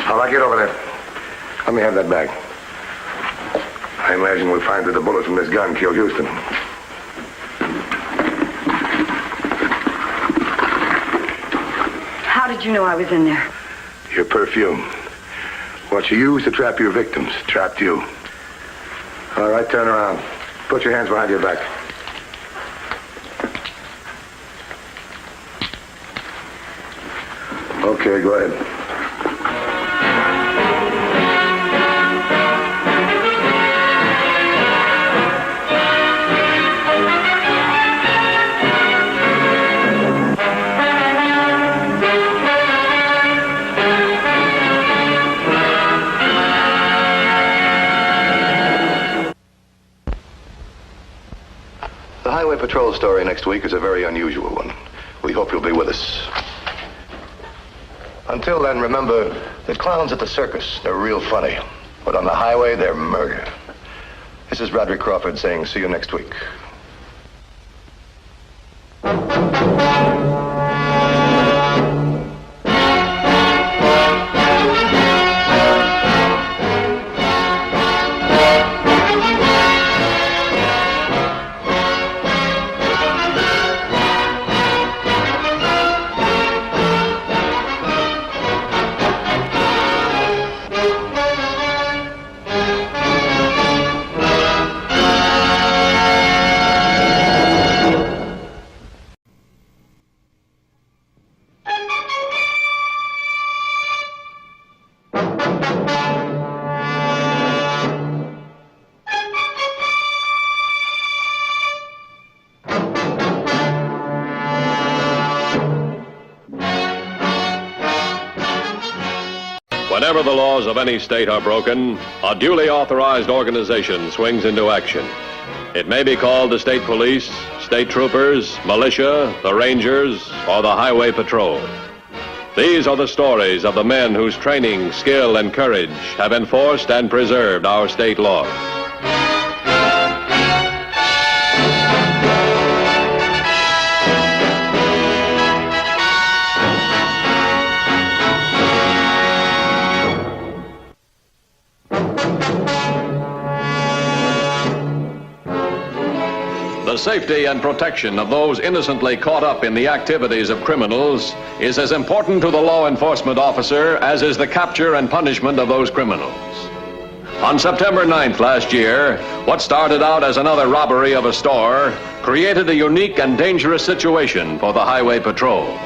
Speaker 5: All right, get over there. Let me have that bag. I imagine we'll find that the bullet from this gun killed Houston.
Speaker 10: How did you know I was in there?
Speaker 5: Your perfume. What you used to trap your victims trapped you. All right, turn around. Put your hands behind your back. Okay, go ahead. The Highway Patrol story next week is a very unusual one. We hope you'll be with us. Until then, remember that clowns at the circus, they're real funny. But on the highway, they're murder. This is Roderick Crawford saying see you next week.
Speaker 1: Whenever the laws of any state are broken, a duly authorized organization swings into action. It may be called the state police, state troopers, militia, the rangers, or the highway patrol. These are the stories of the men whose training, skill, and courage have enforced and preserved our state laws. The safety and protection of those innocently caught up in the activities of criminals is as important to the law enforcement officer as is the capture and punishment of those criminals. On September 9th last year, what started out as another robbery of a store created a unique and dangerous situation for the Highway Patrol.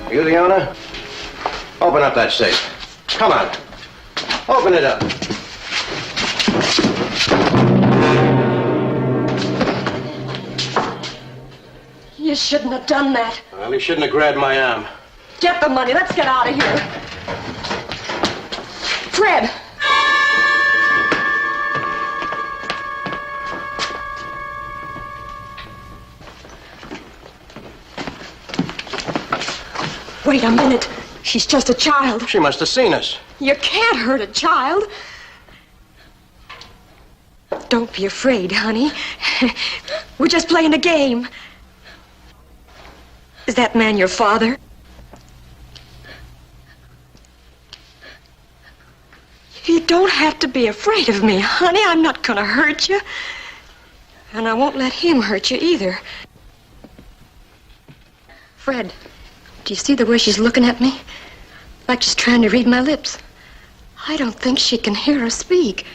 Speaker 15: You the owner? Open up that safe. Come on. Open it up.
Speaker 16: You shouldn't have done that.
Speaker 15: Well, he shouldn't have grabbed my arm.
Speaker 16: Get the money. Let's get out of here. Fred. Wait a minute. She's just a child.
Speaker 15: She must have seen us.
Speaker 16: You can't hurt a child. Don't be afraid, honey. We're just playing a game. Is that man your father? You don't have to be afraid of me, honey. I'm not gonna hurt you. And I won't let him hurt you either. Fred, do you see the way she's looking at me? Like she's trying to read my lips. I don't think she can hear us speak.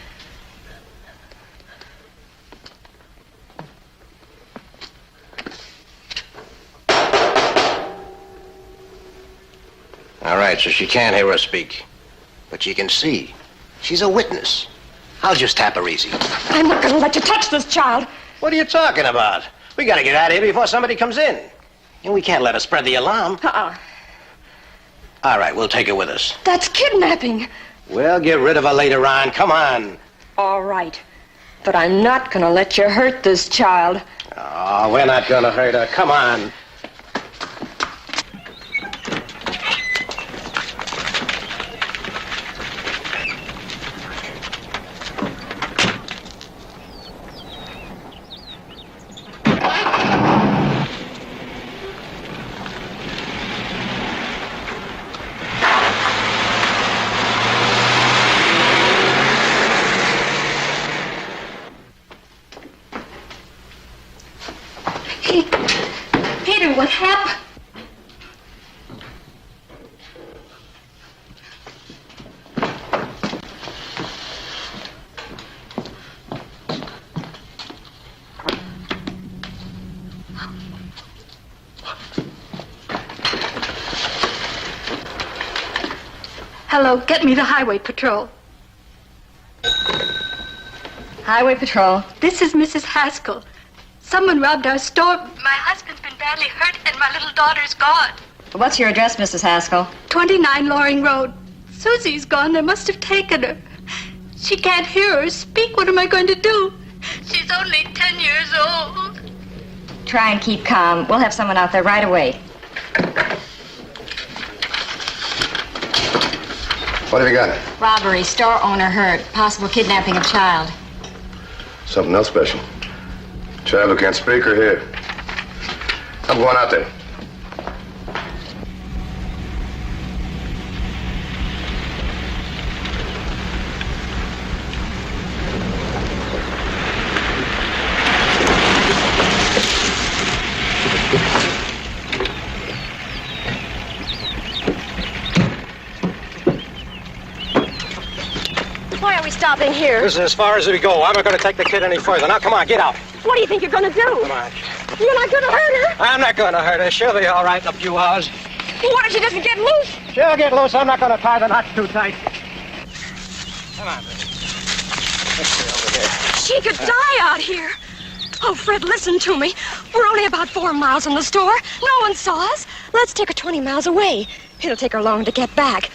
Speaker 15: All right, so she can't hear us speak. But she can see. She's a witness. I'll just tap her easy.
Speaker 16: I'm not gonna let you touch this child.
Speaker 15: What are you talking about? We gotta get out of here before somebody comes in. And we can't let her spread the alarm. All right, we'll take her with us.
Speaker 16: That's kidnapping.
Speaker 15: We'll get rid of her later on. Come on.
Speaker 16: All right. But I'm not gonna let you hurt this child.
Speaker 15: Oh, we're not gonna hurt her. Come on.
Speaker 16: Peter, what happened?
Speaker 17: Hello, get me the Highway Patrol.
Speaker 10: Highway Patrol.
Speaker 17: This is Mrs. Haskell. Someone robbed our store. My husband's been badly hurt and my little daughter's gone.
Speaker 10: What's your address, Mrs. Haskell?
Speaker 17: 29 Loring Road. Susie's gone. They must have taken her. She can't hear or speak. What am I going to do? She's only 10 years old.
Speaker 10: Try and keep calm. We'll have someone out there right away.
Speaker 5: What have you got?
Speaker 10: Robbery, store owner hurt. Possible kidnapping of child.
Speaker 5: Something else special. Child who can't speak or hear. I'm going out there.
Speaker 16: Why are we stopping here?
Speaker 15: This is as far as we go. I'm not going to take the kid any further. Now, come on, get out.
Speaker 16: What do you think you're going to do?
Speaker 15: Come on.
Speaker 16: You're not going to hurt her?
Speaker 8: I'm not going to hurt her. She'll be all right in a few hours.
Speaker 16: What if she doesn't get loose?
Speaker 8: She'll get loose. I'm not going to tie the knots too tight. Come on, baby. Let's see over here.
Speaker 16: She could die out here. Oh, Fred, listen to me. We're only about 4 miles from the store. No one saw us. Let's take her 20 miles away. It'll take her long to get back.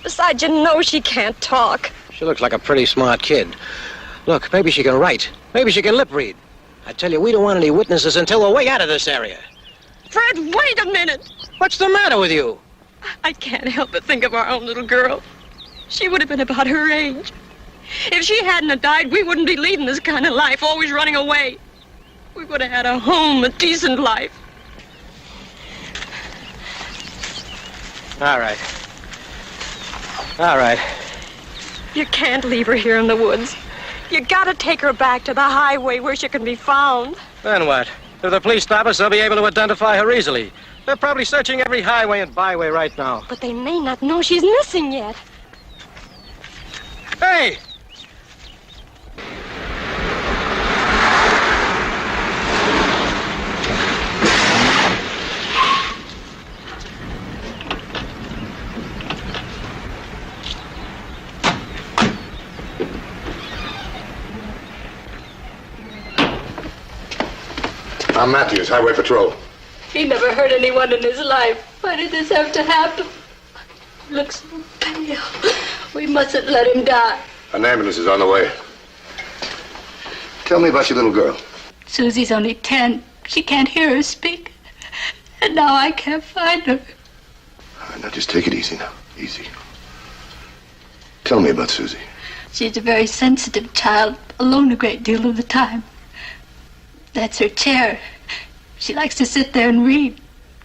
Speaker 16: Besides, you know she can't talk.
Speaker 15: She looks like a pretty smart kid. Look, maybe she can write. Maybe she can lip read. I tell you, we don't want any witnesses until we're way out of this area.
Speaker 16: Fred, wait a minute.
Speaker 15: What's the matter with you?
Speaker 16: I can't help but think of our own little girl. She would have been about her age. If she hadn't have died, we wouldn't be leading this kind of life, always running away. We would have had a home, a decent life.
Speaker 15: All right. All right.
Speaker 16: You can't leave her here in the woods. You gotta take her back to the highway where she can be found.
Speaker 15: Then what? If the police stop us, they'll be able to identify her easily. They're probably searching every highway and byway right now.
Speaker 16: But they may not know she's missing yet.
Speaker 15: Hey!
Speaker 5: I'm Matthews, Highway Patrol.
Speaker 17: He never hurt anyone in his life. Why did this have to happen? He looks so pale. We mustn't let him die.
Speaker 5: An ambulance is on the way. Tell me about your little girl.
Speaker 17: Susie's only 10. She can't hear her speak. And now I can't find her.
Speaker 5: All right, now just take it easy now. Easy. Tell me about Susie.
Speaker 17: She's a very sensitive child, alone a great deal of the time. That's her chair. She likes to sit there and read.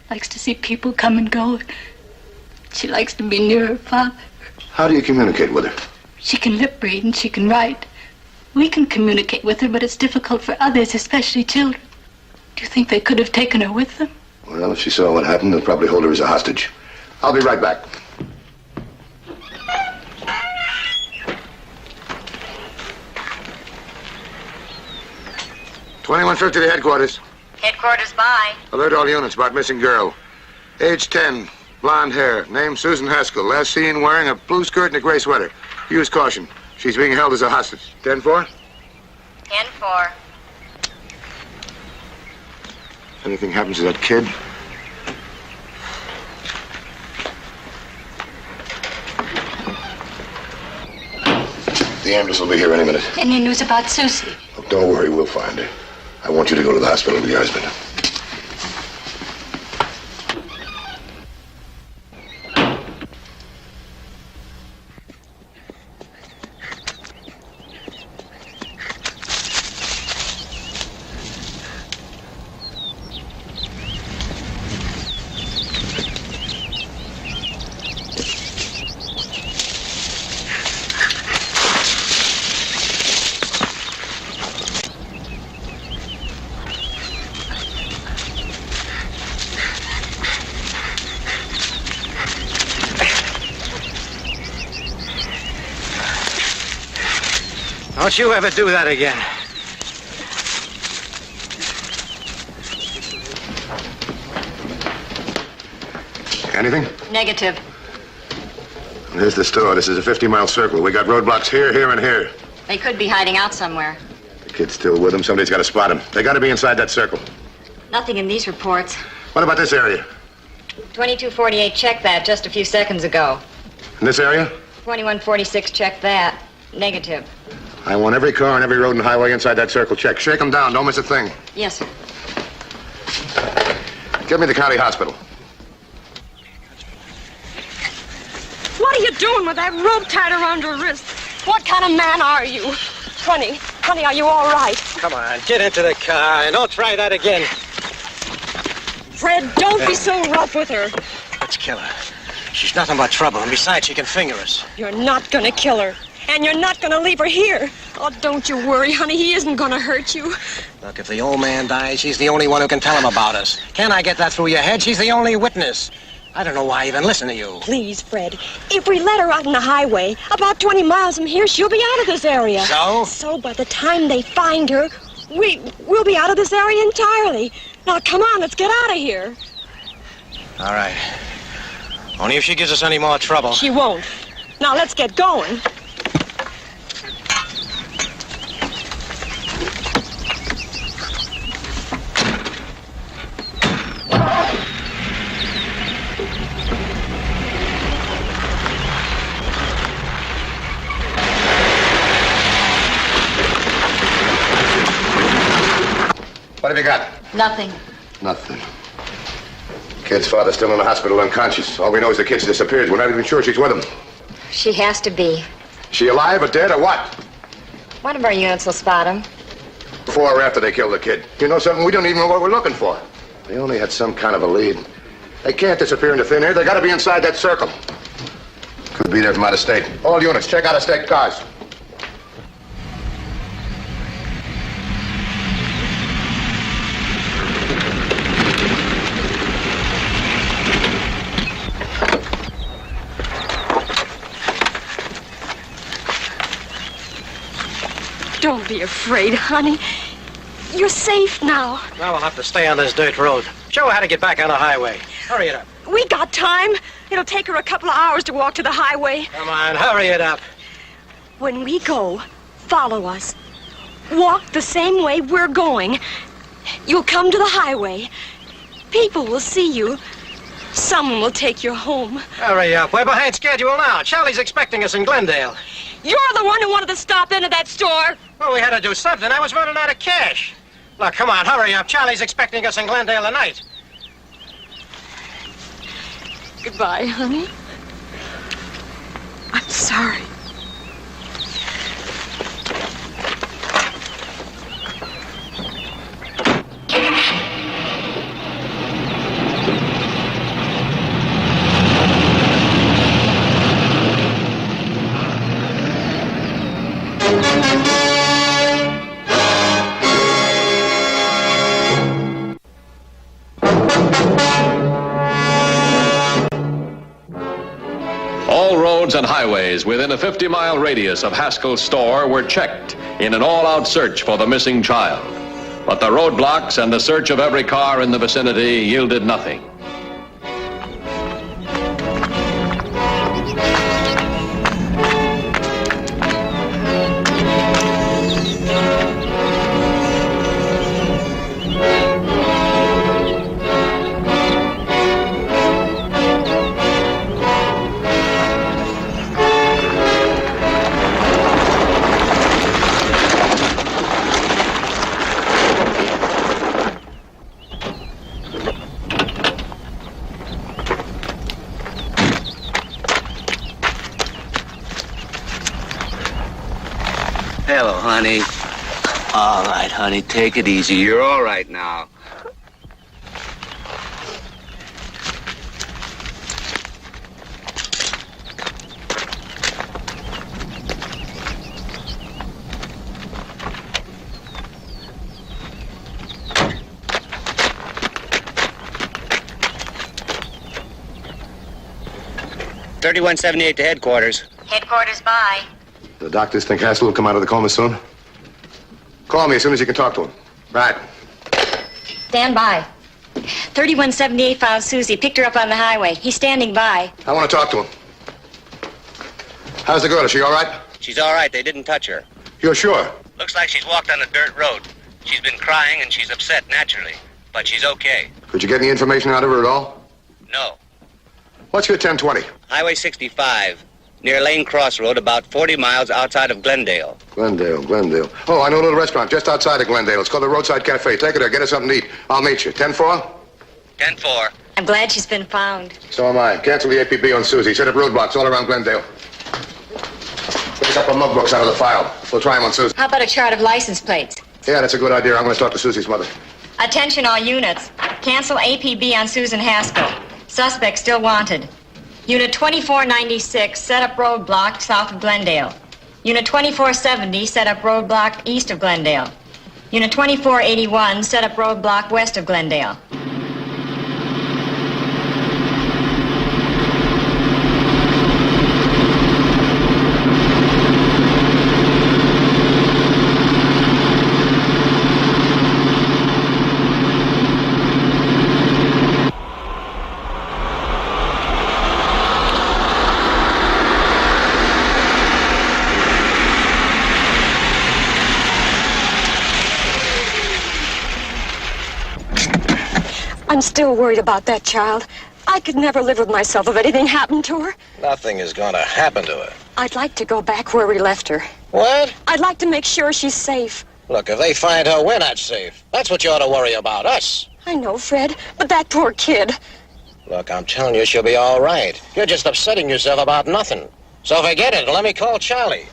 Speaker 17: Likes to see people come and go. She likes to be near her father.
Speaker 5: How do you communicate with her?
Speaker 17: She can lip read and she can write. We can communicate with her, but it's difficult for others, especially children. Do you think they could have taken her with them?
Speaker 5: Well, if she saw what happened, they'll probably hold her as a hostage. I'll be right back. $21.50 to headquarters.
Speaker 10: Headquarters by.
Speaker 5: Alert all units about missing girl. Age 10, blonde hair, name Susan Haskell. Last seen wearing a blue skirt and a gray sweater. Use caution. She's being held as a hostage. 10-4?
Speaker 10: 10-4.
Speaker 5: If anything happens to that kid, the ambulance will be here any minute.
Speaker 17: Any news about Susie?
Speaker 5: Oh, don't worry, we'll find her. I want you to go to the hospital with your husband.
Speaker 15: Don't you ever do that again.
Speaker 5: Anything?
Speaker 10: Negative.
Speaker 5: Here's the store. This is a 50-mile circle. We got roadblocks here, here, and here.
Speaker 10: They could be hiding out somewhere.
Speaker 5: The kid's still with them. Somebody's got to spot him. They got to be inside that circle.
Speaker 10: Nothing in these reports.
Speaker 5: What about this area?
Speaker 10: 2248 checked that just a few seconds ago.
Speaker 5: In this area?
Speaker 10: 2146 checked that. Negative.
Speaker 5: I want every car and every road and highway inside that circle checked. Shake them down. Don't miss a thing.
Speaker 10: Yes, sir.
Speaker 5: Get me to the county hospital.
Speaker 16: What are you doing with that rope tied around your wrist? What kind of man are you? Honey, are you all right?
Speaker 15: Come on, get into the car and don't try that again.
Speaker 16: Fred, don't be so rough with her.
Speaker 15: Let's kill her. She's nothing but trouble, and besides, she can finger us.
Speaker 16: You're not gonna kill her. And you're not gonna leave her here. Oh, don't you worry, honey. He isn't gonna hurt you.
Speaker 15: Look, if the old man dies, she's the only one who can tell him about us. Can't I get that through your head? She's the only witness. I don't know why I even listen to you.
Speaker 16: Please, Fred. If we let her out on the highway, about 20 miles from here, she'll be out of this area.
Speaker 15: So?
Speaker 16: So by the time they find her, we'll be out of this area entirely. Now, come on, let's get out of here.
Speaker 15: All right. Only if she gives us any more trouble.
Speaker 16: She won't. Now, let's get going.
Speaker 5: What have you got?
Speaker 10: Nothing.
Speaker 5: Nothing. Kid's father's still in the hospital unconscious. All we know is the kid's disappeared. We're not even sure she's with him.
Speaker 10: She has to be.
Speaker 5: Is she alive or dead or what?
Speaker 10: One of our units will spot him.
Speaker 5: Before or after they killed the kid? You know something? We don't even know what we're looking for. They only had some kind of a lead. They can't disappear into thin air. They gotta be inside that circle. Could be there from out of state. All units, check out of state cars.
Speaker 16: Don't be afraid, honey. You're safe now.
Speaker 15: Now we'll have to stay on this dirt road. Show her how to get back on the highway. Hurry it up.
Speaker 16: We got time. It'll take her a couple of hours to walk to the highway.
Speaker 15: Come on, hurry it up.
Speaker 16: When we go, follow us. Walk the same way we're going. You'll come to the highway. People will see you. Someone will take you home.
Speaker 15: Hurry up. We're behind schedule now. Charlie's expecting us in Glendale.
Speaker 16: You're the one who wanted to stop into that store.
Speaker 15: Well, we had to do something. I was running out of cash. Look, come on, hurry up. Charlie's expecting us in Glendale tonight.
Speaker 16: Goodbye, honey. I'm sorry.
Speaker 1: All roads and highways within a 50-mile radius of Haskell's store were checked in an all-out search for the missing child. But the roadblocks and the search of every car in the vicinity yielded nothing.
Speaker 6: Hello, honey. All right, honey, take it easy. You're all right now.
Speaker 15: $3178 to headquarters.
Speaker 10: Headquarters by.
Speaker 5: The doctors think Haskell will come out of the coma soon. Call me as soon as you can talk to him. Right.
Speaker 10: Stand by. 3178 found Susie. Picked her up on the highway. He's standing by.
Speaker 5: I want to talk to him. How's the girl? Is she all right?
Speaker 15: She's all right. They didn't touch her.
Speaker 5: You're sure?
Speaker 15: Looks like she's walked on a dirt road. She's been crying and she's upset, naturally. But she's okay.
Speaker 5: Could you get any information out of her at all?
Speaker 15: No.
Speaker 5: What's your 1020?
Speaker 15: Highway 65, near Lane Crossroad, about 40 miles outside of Glendale.
Speaker 5: Glendale. Oh, I know a little restaurant just outside of Glendale. It's called the Roadside Cafe. Take her there. Get her something to eat. I'll meet you. 10-4?
Speaker 15: 10-4.
Speaker 10: I'm glad she's been found.
Speaker 5: So am I. Cancel the APB on Susie. Set up roadblocks all around Glendale. Pick a couple of mug books out of the file. We'll try them on Susie.
Speaker 10: How about a chart of license plates?
Speaker 5: Yeah, that's a good idea. I'm going to talk to Susie's mother.
Speaker 10: Attention all units. Cancel APB on Susan Haskell. Suspect still wanted. Unit 2496, set up roadblock south of Glendale. Unit 2470, set up roadblock east of Glendale. Unit 2481, set up roadblock west of Glendale.
Speaker 16: I'm still worried about that child. I could never live with myself if anything happened to her.
Speaker 15: Nothing is going to happen to her.
Speaker 16: I'd like to go back where we left her.
Speaker 15: What?
Speaker 16: I'd like to make sure she's safe.
Speaker 15: Look, if they find her, we're not safe. That's what you ought to worry about, us.
Speaker 16: I know, Fred, but that poor kid.
Speaker 15: Look, I'm telling you, she'll be all right. You're just upsetting yourself about nothing. So forget it. Let me call Charlie.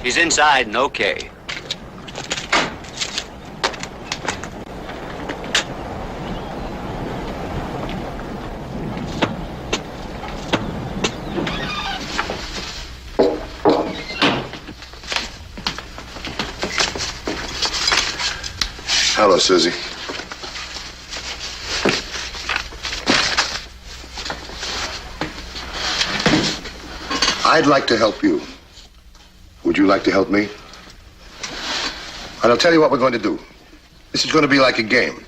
Speaker 18: He's inside and okay.
Speaker 5: Hello, Susie. I'd like to help you. Would you like to help me? And I'll tell you what we're going to do. This is going to be like a game.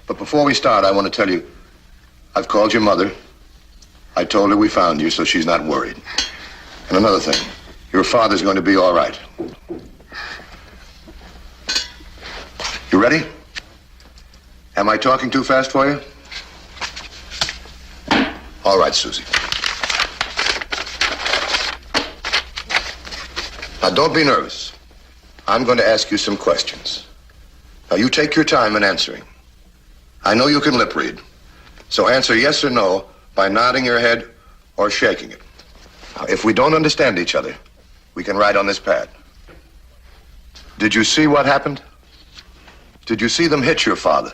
Speaker 5: But before we start, I want to tell you, I've called your mother. I told her we found you, so she's not worried. And another thing, your father's going to be all right. You ready? Am I talking too fast for you? All right, Susie. Now, don't be nervous. I'm going to ask you some questions. Now, you take your time in answering. I know you can lip read, so answer yes or no by nodding your head or shaking it. Now, if we don't understand each other, we can write on this pad. Did you see what happened? Did you see them hit your father?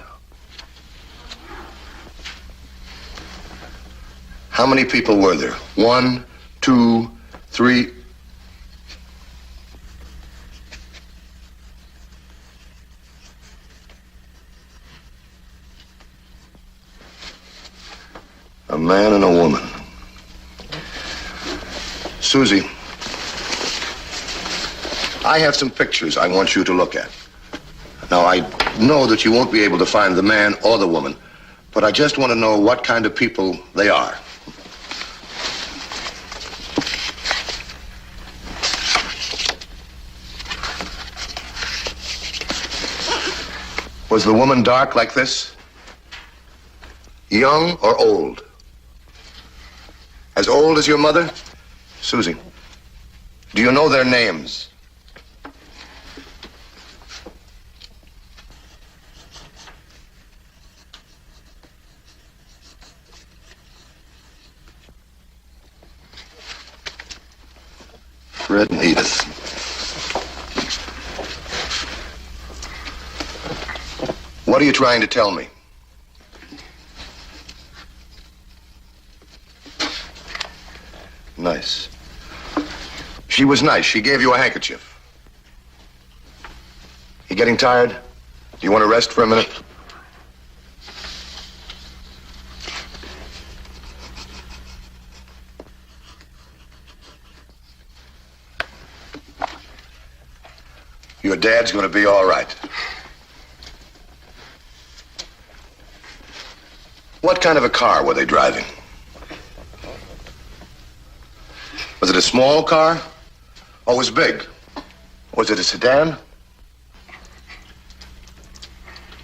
Speaker 5: How many people were there? 1, 2, 3... A man and a woman. Susie, I have some pictures I want you to look at. Now, I know that you won't be able to find the man or the woman, but I just want to know what kind of people they are. Was the woman dark like this? Young or old? As old as your mother? Susie, do you know their names? Fred and Edith. What are you trying to tell me? Nice. She was nice. She gave you a handkerchief. You getting tired? Do you want to rest for a minute? Your dad's going to be all right. What kind of a car were they driving? Was it a small car? Or was it big? Was it a sedan?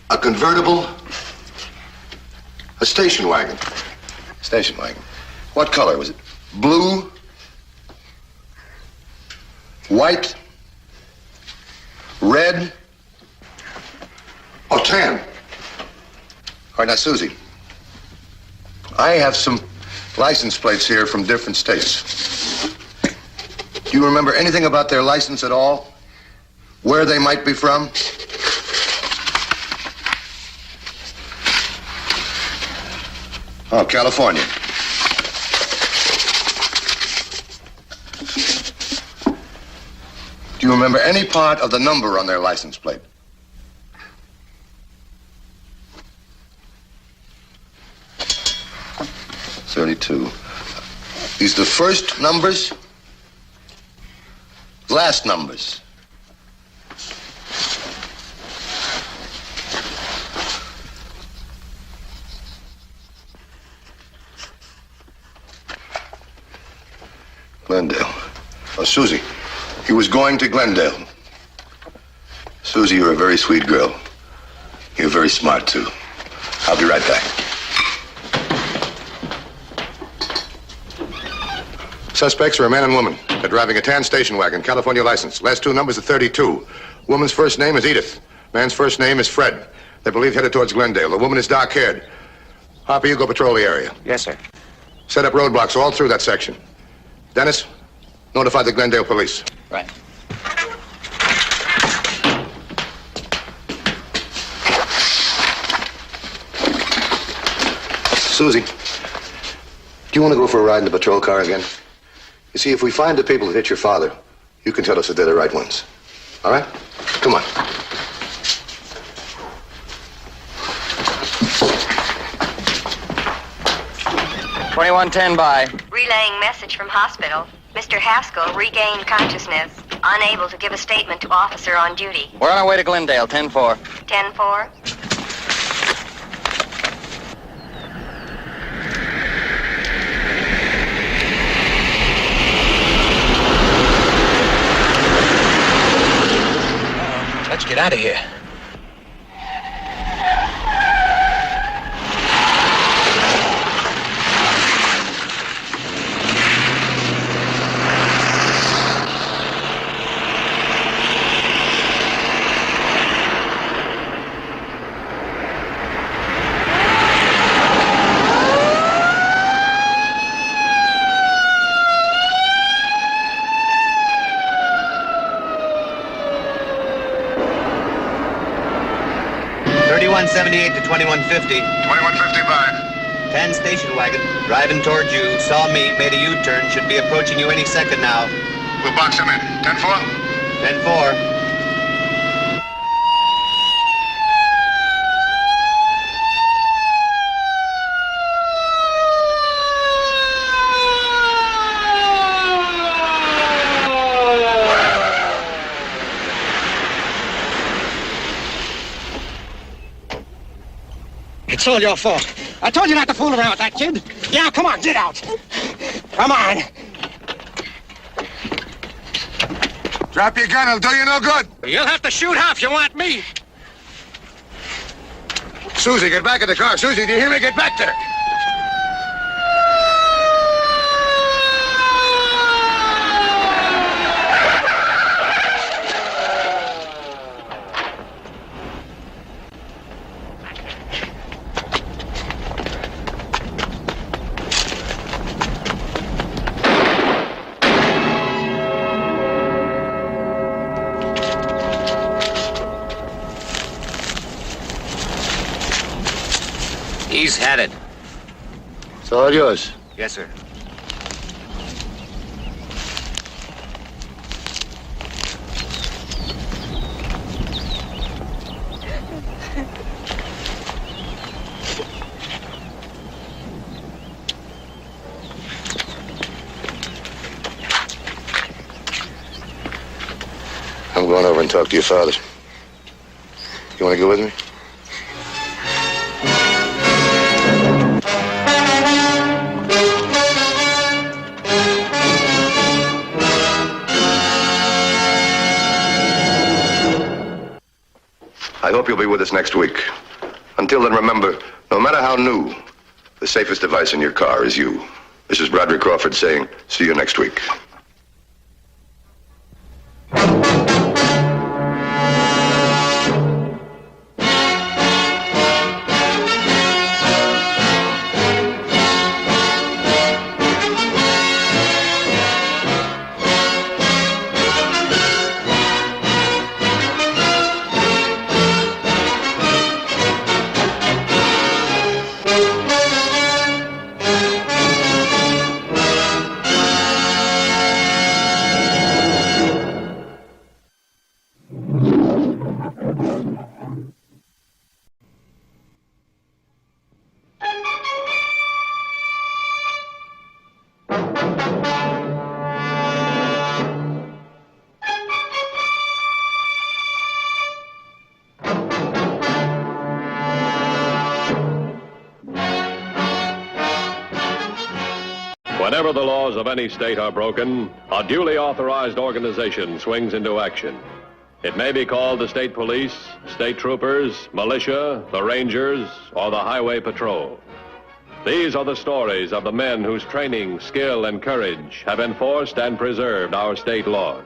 Speaker 5: A convertible? A station wagon? Station wagon. What color was it? Blue? white, red, or tan. All right, now, Susie, I have some license plates here from different states. Do you remember anything about their license at all? Where they might be from? Oh, California. Do you remember any part of the number on their license plate? .32. These the first numbers? Last numbers? Glendale. Oh, Susie. He was going to Glendale. Susie, you're a very sweet girl. You're very smart, too. I'll be right back. Suspects are a man and woman. They're driving a tan station wagon, California license. Last two numbers are 32. Woman's first name is Edith. Man's first name is Fred. They believe headed towards Glendale. The woman is dark-haired. Harper, you go patrol the area.
Speaker 3: Yes, sir.
Speaker 5: Set up roadblocks all through that section. Dennis, notify the Glendale police.
Speaker 3: Right.
Speaker 5: Susie, do you want to go for a ride in the patrol car again? You see, if we find the people that hit your father, you can tell us that they're the right ones. All right? Come on.
Speaker 3: $21.10 by.
Speaker 10: Relaying message from hospital. Mr. Haskell regained consciousness. Unable to give a statement to officer on duty.
Speaker 3: We're on our way to Glendale, 10-4.
Speaker 10: 10-4.
Speaker 15: Let's get out of here.
Speaker 18: $21.78 to $21.50.
Speaker 5: $21.50 by.
Speaker 18: Tan station wagon, driving toward you, saw me, made a U-turn, should be approaching you any second now.
Speaker 5: We'll box him in. 10-4?
Speaker 18: 10-4.
Speaker 9: It's all your fault. I told you not to fool around with that kid. Yeah, come on, get out. Come on.
Speaker 5: Drop your gun, it'll do you no good.
Speaker 9: You'll have to shoot half you want me.
Speaker 5: Susie, get back in the car. Susie, do you hear me? Get back there.
Speaker 15: He's headed.
Speaker 5: It's all yours.
Speaker 15: Yes, sir.
Speaker 5: I'm going over and talk to your father. You want to go with me? I hope you'll be with us next week. Until then, remember, no matter how new, the safest device in your car is you. This is Broderick Crawford saying, see you next week.
Speaker 1: Whenever the laws of any state are broken, a duly authorized organization swings into action. It may be called the state police, state troopers, militia, the rangers, or the highway patrol. These are the stories of the men whose training, skill, and courage have enforced and preserved our state laws.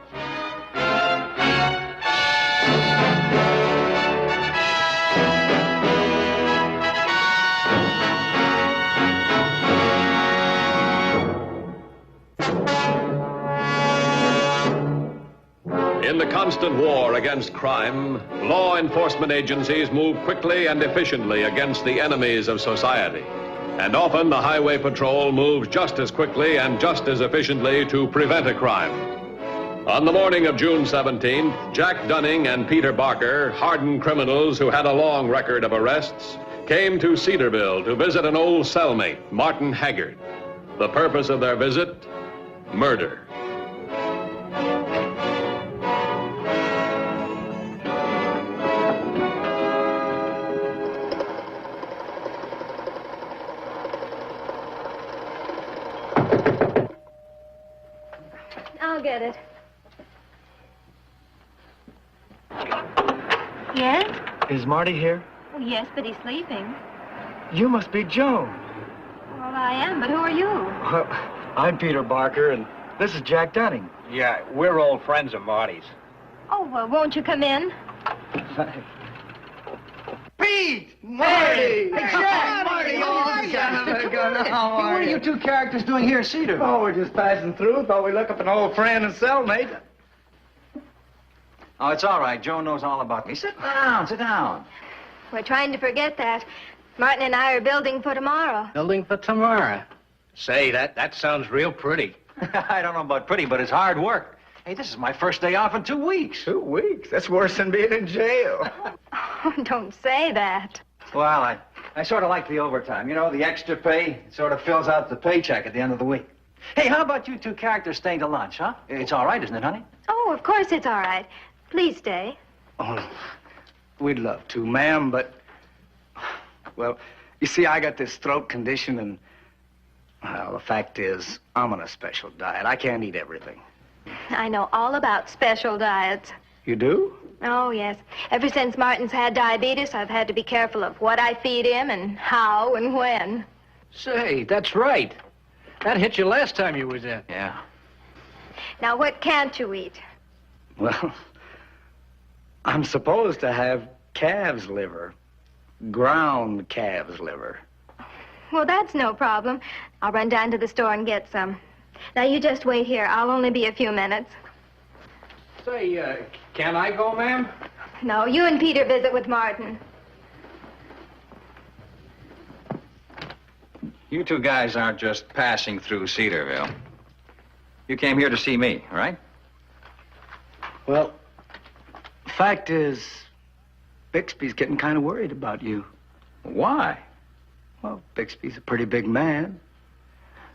Speaker 1: In the constant war against crime, law enforcement agencies move quickly and efficiently against the enemies of society. And often the Highway Patrol moves just as quickly and just as efficiently to prevent a crime. On the morning of June 17th, Jack Dunning and Peter Barker, hardened criminals who had a long record of arrests, came to Cedarville to visit an old cellmate, Martin Haggard. The purpose of their visit? Murder.
Speaker 4: I'll get it. Yes?
Speaker 19: Is Marty here?
Speaker 4: Oh, yes, but he's sleeping.
Speaker 19: You must be Joan.
Speaker 4: Well, I am, but who are you?
Speaker 19: Well, I'm Peter Barker, and this is Jack Dunning.
Speaker 20: Yeah, we're old friends of Marty's.
Speaker 4: Oh, well, won't you come in?
Speaker 19: Pete!
Speaker 2: Marty!
Speaker 19: Hey, Jack!
Speaker 2: Marty!
Speaker 19: What are you two characters doing here, Cedar? Oh, we're just passing through. Thought we'd look up an old friend and cellmate.
Speaker 20: Oh, it's all right. Joan knows all about me. Sit down, sit down.
Speaker 4: We're trying to forget that. Martin and I are building for tomorrow.
Speaker 15: Building for tomorrow. Say, that sounds real pretty.
Speaker 20: I don't know about pretty, but it's hard work. Hey, this is my first day off in 2 weeks.
Speaker 19: 2 weeks? That's worse than being in jail.
Speaker 4: Oh, don't say that.
Speaker 20: Well, I sort of like the overtime. You know, the extra pay sort of fills out the paycheck at the end of the week. Hey, how about you two characters staying to lunch, huh? It's all right, isn't it, honey?
Speaker 4: Oh, of course it's all right. Please stay.
Speaker 19: Oh, we'd love to, ma'am, but... Well, you see, I got this throat condition, and... Well, the fact is, I'm on a special diet. I can't eat everything.
Speaker 4: I know all about special diets.
Speaker 19: You do?
Speaker 4: Oh, yes. Ever since Martin's had diabetes, I've had to be careful of what I feed him and how and when.
Speaker 15: Say, that's right. That hit you last time you was in.
Speaker 20: Yeah.
Speaker 4: Now, what can't you eat?
Speaker 19: Well, I'm supposed to have calf's liver. Ground calf's liver.
Speaker 4: Well, that's no problem. I'll run down to the store and get some. Now, you just wait here. I'll only be a few minutes.
Speaker 15: Say, can I go, ma'am?
Speaker 4: No, you and Peter visit with Martin.
Speaker 20: You two guys aren't just passing through Cedarville. You came here to see me, all right?
Speaker 19: Well, fact is, Bixby's getting kind of worried about you.
Speaker 20: Why?
Speaker 19: Well, Bixby's a pretty big man.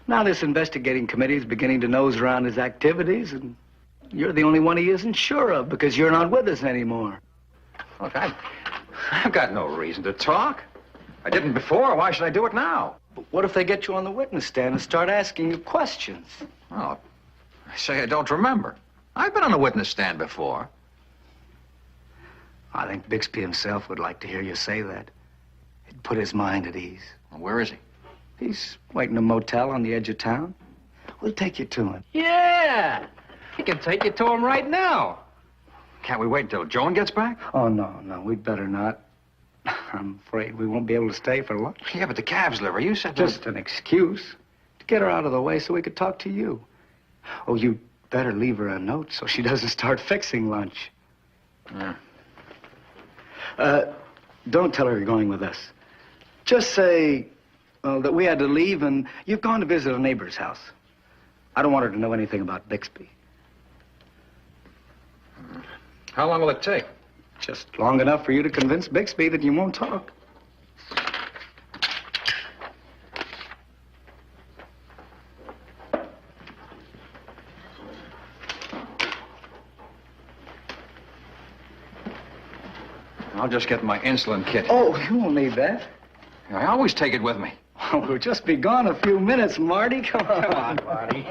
Speaker 19: Now this investigating committee is beginning to nose around his activities, and you're the only one he isn't sure of because you're not with us anymore.
Speaker 20: Look, I've got no reason to talk. I didn't before. Why should I do it now?
Speaker 19: But what if they get you on the witness stand and start asking you questions?
Speaker 20: Oh, I say I don't remember. I've been on a witness stand before.
Speaker 19: I think Bixby himself would like to hear you say that. It'd put his mind at ease.
Speaker 20: Well, where is he?
Speaker 19: He's waiting in a motel on the edge of town. We'll take you to him.
Speaker 15: Yeah. We can take you to him right now.
Speaker 20: Can't we wait until Joan gets back?
Speaker 19: Oh, no, we'd better not. I'm afraid we won't be able to stay for lunch.
Speaker 20: Yeah, but the calf's liver, you said...
Speaker 19: Just an excuse to get her out of the way so we could talk to you. Oh, you'd better leave her a note so she doesn't start fixing lunch.
Speaker 20: Yeah.
Speaker 19: Don't tell her you're going with us. Just say that we had to leave and you've gone to visit a neighbor's house. I don't want her to know anything about Bixby.
Speaker 20: How long will it take?
Speaker 19: Just long enough for you to convince Bixby that you won't talk.
Speaker 20: I'll just get my insulin kit.
Speaker 19: Oh, you won't need that.
Speaker 20: I always take it with me.
Speaker 19: We'll just be gone a few minutes, Marty. Come on, Marty.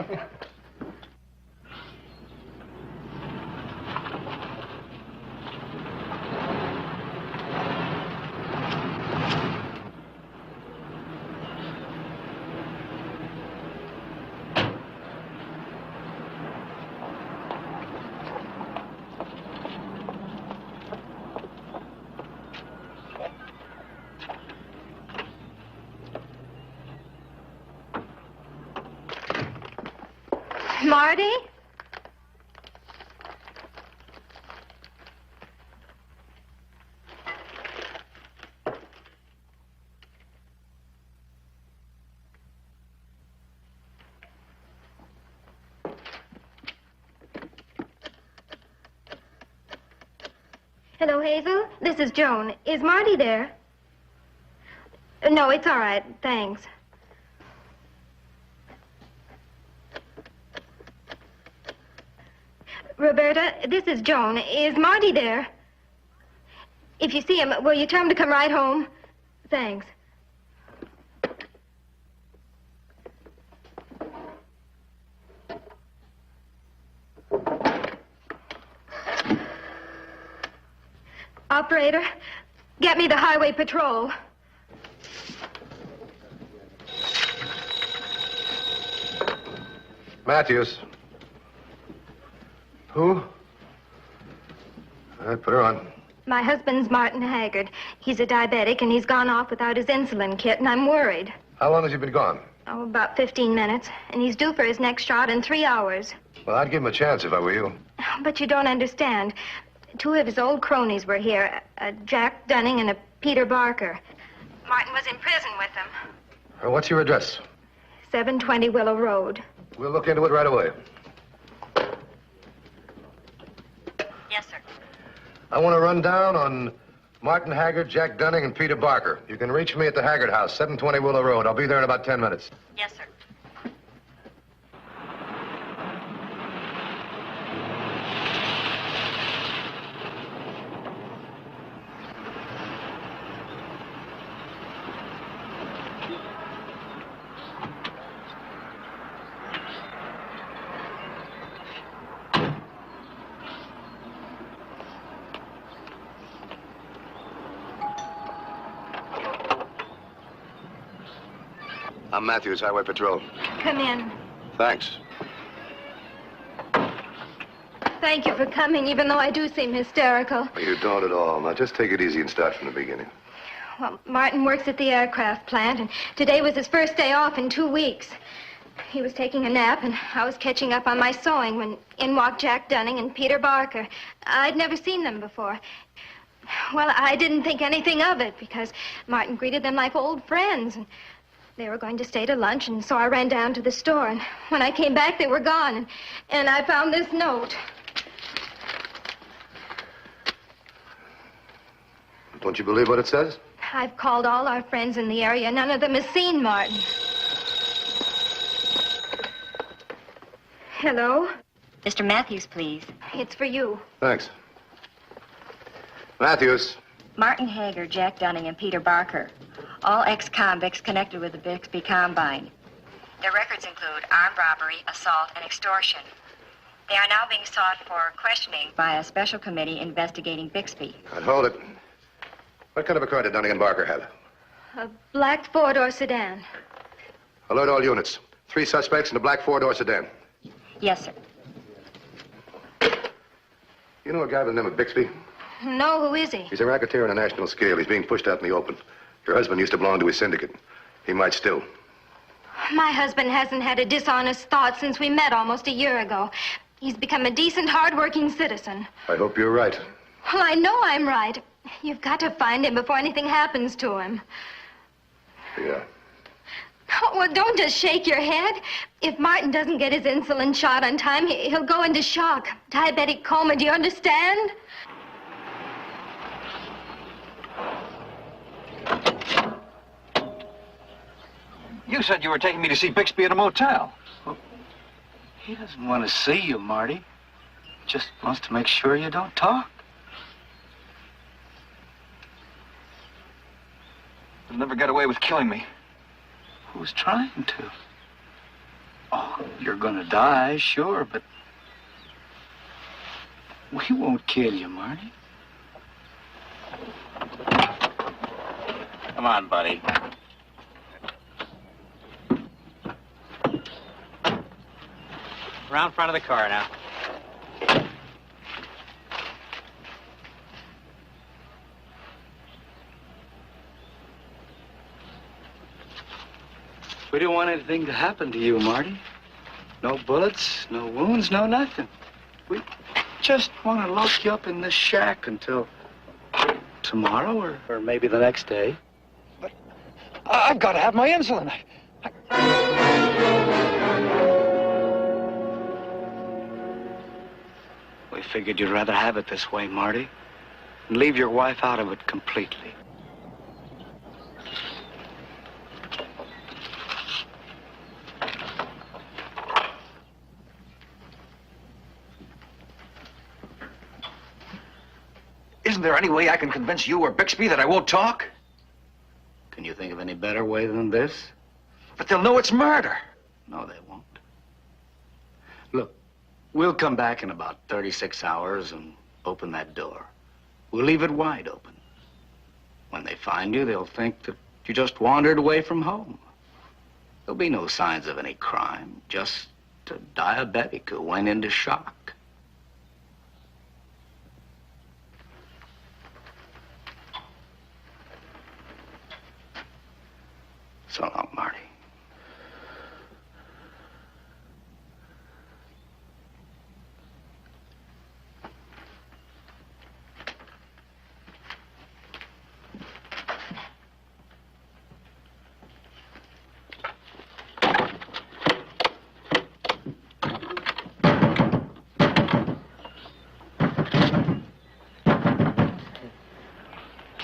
Speaker 4: Marty? Hello, Hazel. This is Joan. Is Marty there? No, it's all right. Thanks. Roberta, this is Joan. Is Marty there? If you see him, will you tell him to come right home? Thanks. Operator, get me the highway patrol.
Speaker 5: Matthews. Who? All right, put her on.
Speaker 4: My husband's Martin Haggard. He's a diabetic, and he's gone off without his insulin kit, and I'm worried.
Speaker 5: How long has he been gone?
Speaker 4: Oh, about 15 minutes. And he's due for his next shot in 3 hours.
Speaker 5: Well, I'd give him a chance if I were you.
Speaker 4: But you don't understand. 2 of his old cronies were here, a Jack Dunning and a Peter Barker. Martin was in prison with them.
Speaker 5: What's your address?
Speaker 4: 720 Willow Road.
Speaker 5: We'll look into it right away.
Speaker 10: Yes, sir.
Speaker 5: I want to run down on Martin Haggard, Jack Dunning, and Peter Barker. You can reach me at the Haggard house, 720 Willow Road. I'll be there in about 10 minutes.
Speaker 10: Yes, sir.
Speaker 5: I'm Matthews, Highway Patrol.
Speaker 4: Come in.
Speaker 5: Thanks.
Speaker 4: Thank you for coming, even though I do seem hysterical.
Speaker 5: You don't at all. Now, just take it easy and start from the beginning.
Speaker 4: Well, Martin works at the aircraft plant, and today was his first day off in 2 weeks. He was taking a nap, and I was catching up on my sewing when in walked Jack Dunning and Peter Barker. I'd never seen them before. Well, I didn't think anything of it, because Martin greeted them like old friends, and they were going to stay to lunch, and so I ran down to the store, and when I came back, they were gone, and I found this note.
Speaker 5: Don't you believe what it says?
Speaker 4: I've called all our friends in the area. None of them has seen Martin. Hello?
Speaker 10: Mr. Matthews, please.
Speaker 4: It's for you.
Speaker 5: Thanks. Matthews.
Speaker 10: Martin Hager, Jack Dunning, and Peter Barker. All ex-convicts connected with the Bixby Combine. Their records include armed robbery, assault, and extortion. They are now being sought for questioning by a special committee investigating Bixby.
Speaker 5: Hold it. What kind of a car did Dunning and Barker have?
Speaker 4: A black four-door sedan.
Speaker 5: Alert all units. 3 suspects in a black 4-door sedan.
Speaker 10: Yes, sir.
Speaker 5: You know a guy by the name of Bixby?
Speaker 4: No, who is he?
Speaker 5: He's a racketeer on a national scale. He's being pushed out in the open. Your husband used to belong to his syndicate. He might still.
Speaker 4: My husband hasn't had a dishonest thought since we met almost a year ago. He's become a decent, hard-working citizen.
Speaker 5: I hope you're right.
Speaker 4: Well, I know I'm right. You've got to find him before anything happens to him.
Speaker 5: Yeah.
Speaker 4: Oh, well, don't just shake your head. If Martin doesn't get his insulin shot on time, he'll go into shock. Diabetic coma, do you understand?
Speaker 20: You said you were taking me to see Bixby at a motel.
Speaker 19: Well, he doesn't want to see you, Marty. Just wants to make sure you don't talk.
Speaker 20: He'll never get away with killing me.
Speaker 19: Who's trying to? Oh, you're gonna die, sure, but we won't kill you, Marty.
Speaker 15: Come on, buddy. Around front of the car now.
Speaker 19: We don't want anything to happen to you, Marty. No bullets, no wounds, no nothing. We just want to lock you up in this shack until tomorrow or maybe the next day. But I've got to have my insulin. We figured you'd rather have it this way, Marty, and leave your wife out of it completely.
Speaker 20: Isn't there any way I can convince you or Bixby that I won't talk?
Speaker 19: Can you think of any better way than this?
Speaker 20: But they'll know it's murder.
Speaker 19: No, they won't. Look, we'll come back in about 36 hours and open that door. We'll leave it wide open. When they find you, they'll think that you just wandered away from home. There'll be no signs of any crime, just a diabetic who went into shock. So long, Marty.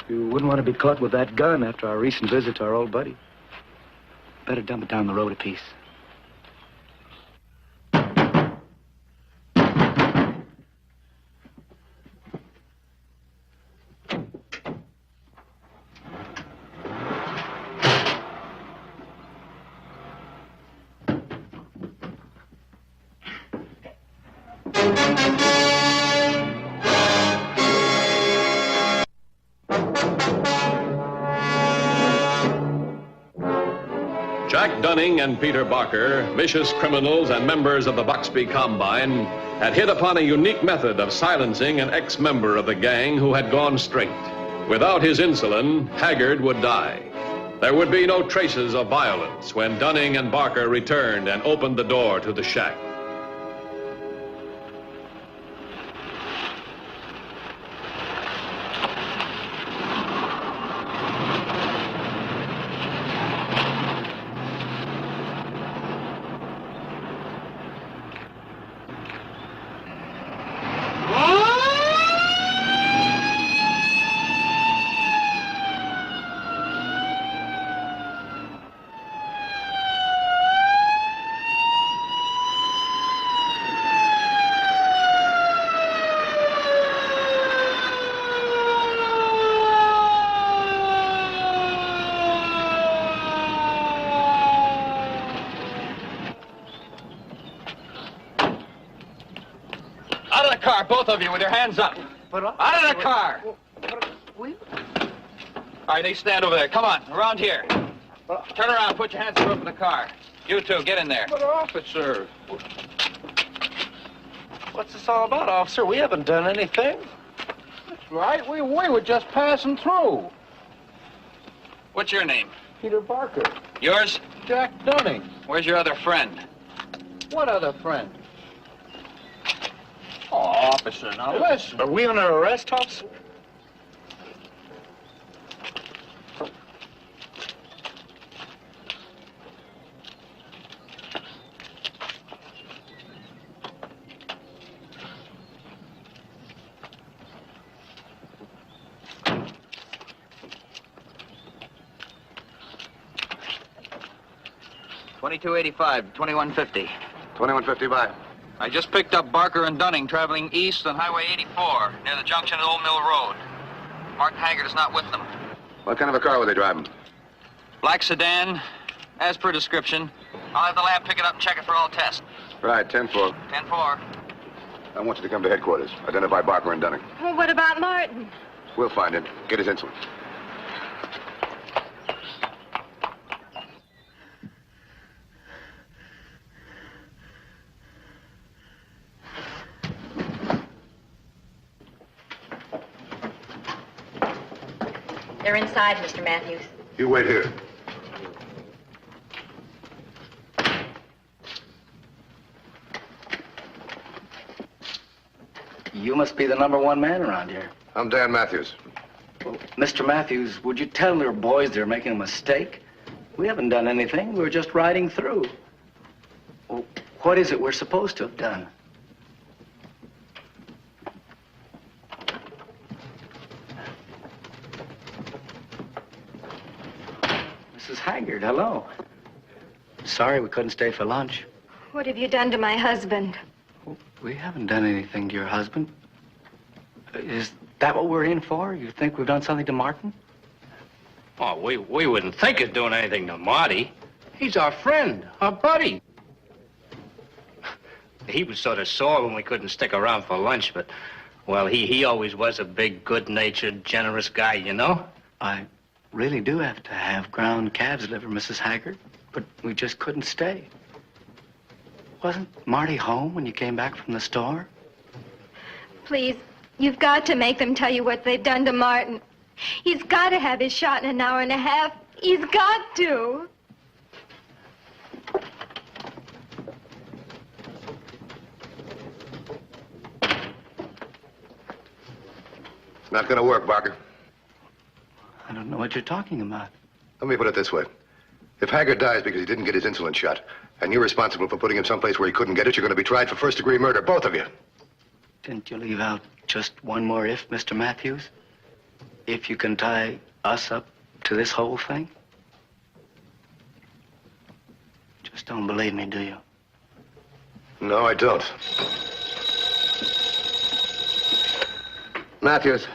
Speaker 19: You wouldn't want to be caught with that gun after our recent visit to our old buddy. Better dump it down the road a piece.
Speaker 1: Jack Dunning and Peter Barker, vicious criminals and members of the Buxby Combine, had hit upon a unique method of silencing an ex-member of the gang who had gone straight. Without his insulin, Haggard would die. There would be no traces of violence when Dunning and Barker returned and opened the door to the shack.
Speaker 20: Both of you with your hands up. Out of the car. All right, they stand over there. Come on, around here. Turn around, put your hands on the roof of the car. You two, get in there.
Speaker 21: But, officer, what's this all about, officer? We haven't done anything.
Speaker 20: That's right. We were just passing through. What's your name?
Speaker 21: Peter Barker.
Speaker 20: Yours?
Speaker 21: Jack Dunning.
Speaker 20: Where's your other friend?
Speaker 21: What other friend? Oh, officer, now listen.
Speaker 20: Are we under arrest, officer? $22.85, $21.50.
Speaker 5: $21.50 by.
Speaker 20: I just picked up Barker and Dunning traveling east on Highway 84 near the junction of Old Mill Road. Martin Haggard is not with them.
Speaker 5: What kind of a car were they driving?
Speaker 20: Black sedan, As per description. I'll have the lab pick it up and check it for all tests.
Speaker 5: Right, 10-4.
Speaker 20: 10-4.
Speaker 5: I want you to come to headquarters. Identify Barker and Dunning.
Speaker 16: Well, what about Martin?
Speaker 5: We'll find him. Get his insulin.
Speaker 10: They're inside, Mr. Matthews.
Speaker 5: You wait here.
Speaker 19: You must be the #1 man around here.
Speaker 5: I'm Dan Matthews.
Speaker 19: Well, Mr. Matthews, would you tell their boys they're making a mistake? We haven't done anything. We were just riding through. Well, what is it we're supposed to have done? Mrs. Haggard, hello. Sorry we couldn't stay for lunch.
Speaker 16: What have you done to my husband?
Speaker 19: We haven't done anything to your husband. Is that what we're in for? You think we've done something to Martin?
Speaker 15: Oh, we wouldn't think of doing anything to Marty. He's our friend, our buddy. He was sort of sore when we couldn't stick around for lunch, but, well, he always was a big, good-natured, generous guy, you know?
Speaker 19: I really do have to have ground calves liver, Mrs. Haggard, but we just couldn't stay. Wasn't Marty home when you came back from the store?
Speaker 16: Please, you've got to make them tell you what they've done to Martin. He's got to have his shot in an hour and a half. He's got to.
Speaker 5: It's not going to work, Barker.
Speaker 19: I don't know what you're talking about.
Speaker 5: Let me put it this way. If Haggard dies because he didn't get his insulin shot, and you're responsible for putting him someplace where he couldn't get it, you're going to be tried for first-degree murder, both of you.
Speaker 19: Didn't you leave out just one more if, Mr. Matthews? If you can tie us up to this whole thing? Just don't believe me, do you?
Speaker 5: No, I don't. Matthews.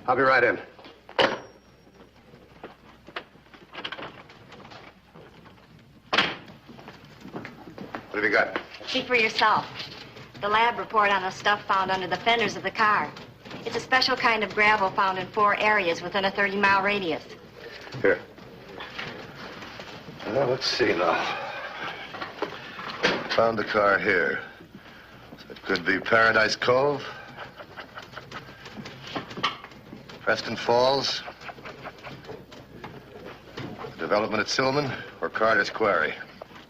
Speaker 5: I'll be right in. What have you got?
Speaker 10: See for yourself. The lab report on the stuff found under the fenders of the car. It's a special kind of gravel found in 4 areas within a 30-mile radius.
Speaker 5: Here. Well, let's see now. Found the car here. So it could be Paradise Cove, Preston Falls, the development at Silman, or Carter's Quarry.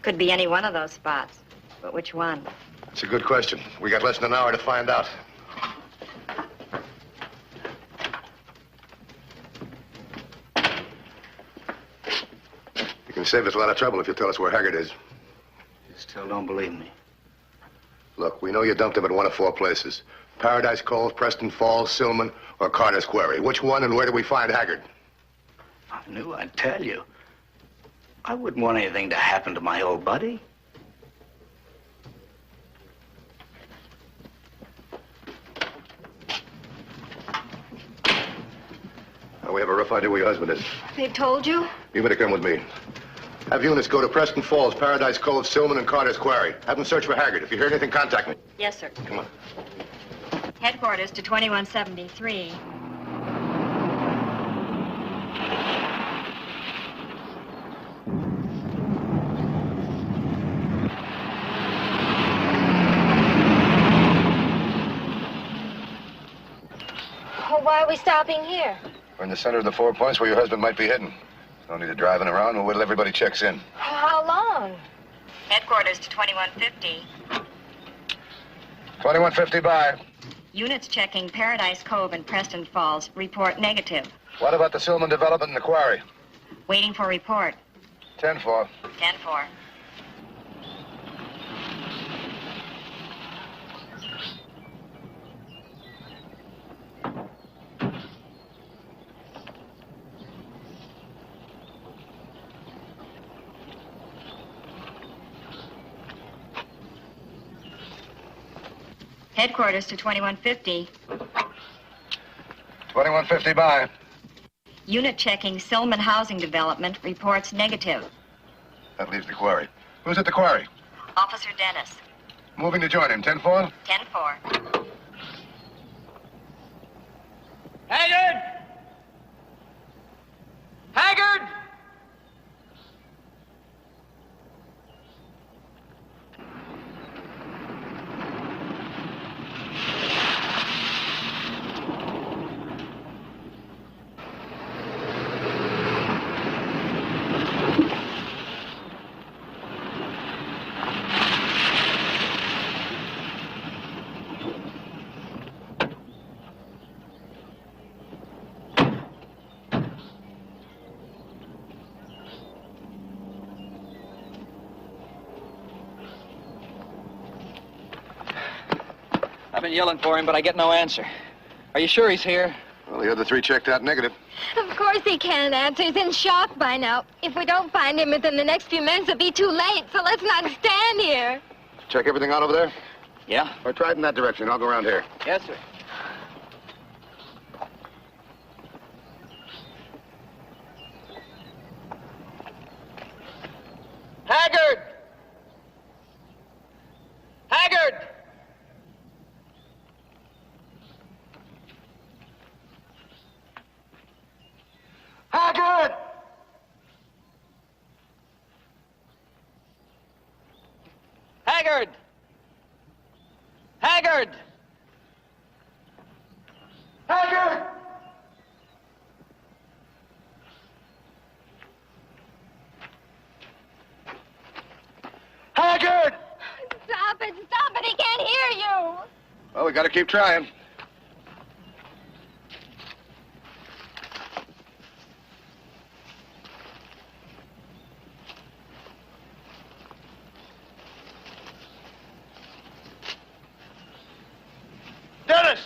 Speaker 10: Could be any one of those spots. But which one?
Speaker 5: That's a good question. We got less than an hour to find out. You can save us a lot of trouble if you tell us where Haggard is.
Speaker 19: You still don't believe me?
Speaker 5: Look, we know you dumped him at one of 4 places. Paradise Cove, Preston Falls, Silman, or Carter's Quarry. Which one and where do we find Haggard?
Speaker 19: I knew I'd tell you. I wouldn't want anything to happen to my old buddy.
Speaker 5: Now, we have a rough idea where your husband is.
Speaker 16: They've told you?
Speaker 5: You better come with me. Have units go to Preston Falls, Paradise Cove, Silman, and Carter's Quarry. Have them search for Haggard. If you hear anything, contact me.
Speaker 10: Yes, sir.
Speaker 5: Come on.
Speaker 10: Headquarters to 2173.
Speaker 16: Well, why are we stopping here?
Speaker 5: We're in the center of the 4 points where your husband might be hidden. No need of driving around. We'll wait till everybody checks in.
Speaker 16: How long?
Speaker 10: Headquarters to 2150.
Speaker 5: 2150 by.
Speaker 10: Units checking Paradise Cove and Preston Falls report negative.
Speaker 5: What about the Silman development and the quarry?
Speaker 10: Waiting for report.
Speaker 5: 10-4.
Speaker 10: 10-4. Headquarters to 2150.
Speaker 5: 2150 by.
Speaker 10: Unit checking Silman Housing Development reports negative.
Speaker 5: That leaves the quarry. Who's at the quarry?
Speaker 10: Officer Dennis.
Speaker 5: Moving to join him. 10-4?
Speaker 10: 10-4.
Speaker 20: Haggard! Haggard! I've been yelling for him, but I get no answer. Are you sure he's here?
Speaker 5: Well, the other three checked out negative.
Speaker 16: Of course he can't answer. He's in shock by now. If we don't find him within the next few minutes, it'll be too late. So let's not stand here.
Speaker 5: Check everything out over there?
Speaker 20: Yeah?
Speaker 5: Or try it in that direction. I'll go around here.
Speaker 20: Yes, sir. Haggard! Haggard! Haggard! Haggard! Haggard! Haggard! Haggard!
Speaker 16: Stop it! Stop it! He can't hear you!
Speaker 5: Well, we gotta keep trying.
Speaker 20: Dennis!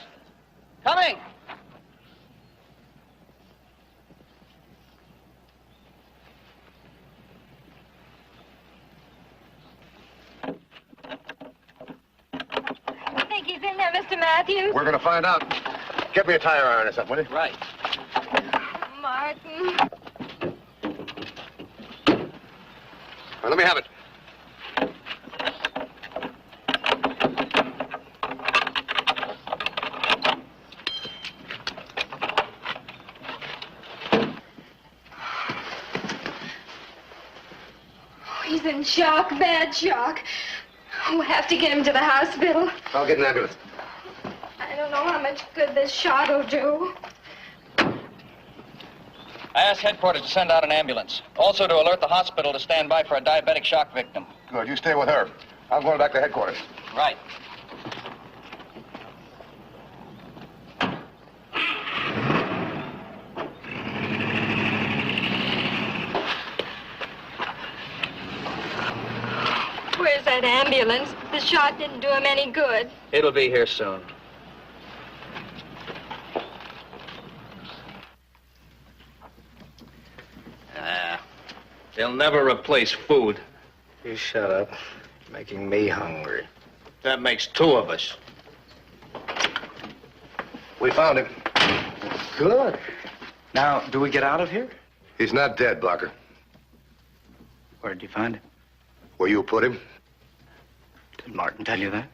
Speaker 20: Coming!
Speaker 16: You think he's in there, Mr. Matthews?
Speaker 5: We're gonna find out. Get me a tire iron or something, will you?
Speaker 20: Right.
Speaker 16: Martin.
Speaker 5: Well, let me have it.
Speaker 16: He's in shock, bad shock. We'll have to get him to the hospital.
Speaker 5: I'll get an ambulance.
Speaker 16: I don't know how much good this shot will do.
Speaker 20: I asked headquarters to send out an ambulance. Also to alert the hospital to stand by for a diabetic shock victim.
Speaker 5: Good. You stay with her. I'm going back to headquarters.
Speaker 20: Right.
Speaker 16: Where's that ambulance? The shot didn't do him any good.
Speaker 20: It'll be here soon. They'll never replace food.
Speaker 19: You shut up. You're making me hungry.
Speaker 20: That makes two of us.
Speaker 5: We found him.
Speaker 19: Good. Now, do we get out of here?
Speaker 5: He's not dead, Blocker.
Speaker 19: Where did you find him?
Speaker 5: Where you put him?
Speaker 19: Did Martin tell you that?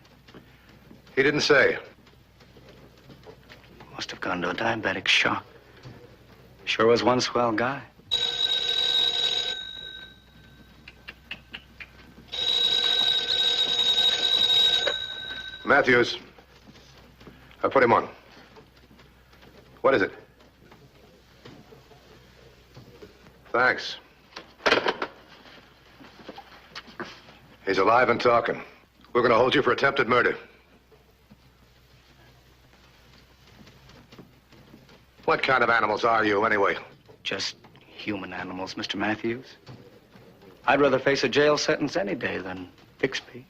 Speaker 5: He didn't say.
Speaker 19: Must have gone to a diabetic shock. Sure was one swell guy.
Speaker 5: Matthews. I put him on. What is it? Thanks. He's alive and talking. We're going to hold you for attempted murder. What kind of animals are you, anyway?
Speaker 19: Just human animals, Mr. Matthews. I'd rather face a jail sentence any day than Bixby.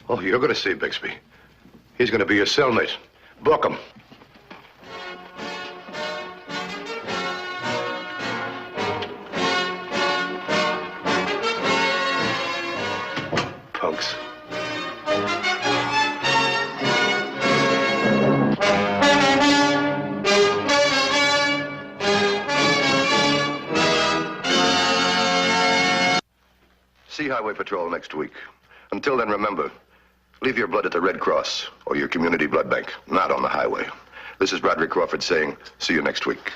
Speaker 5: Oh, you're going to see Bixby. He's going to be your cellmate. Book him. Punks. See Highway Patrol next week. Until then, remember, leave your blood at the Red Cross or your community blood bank, not on the highway. This is Broderick Crawford saying, see you next week.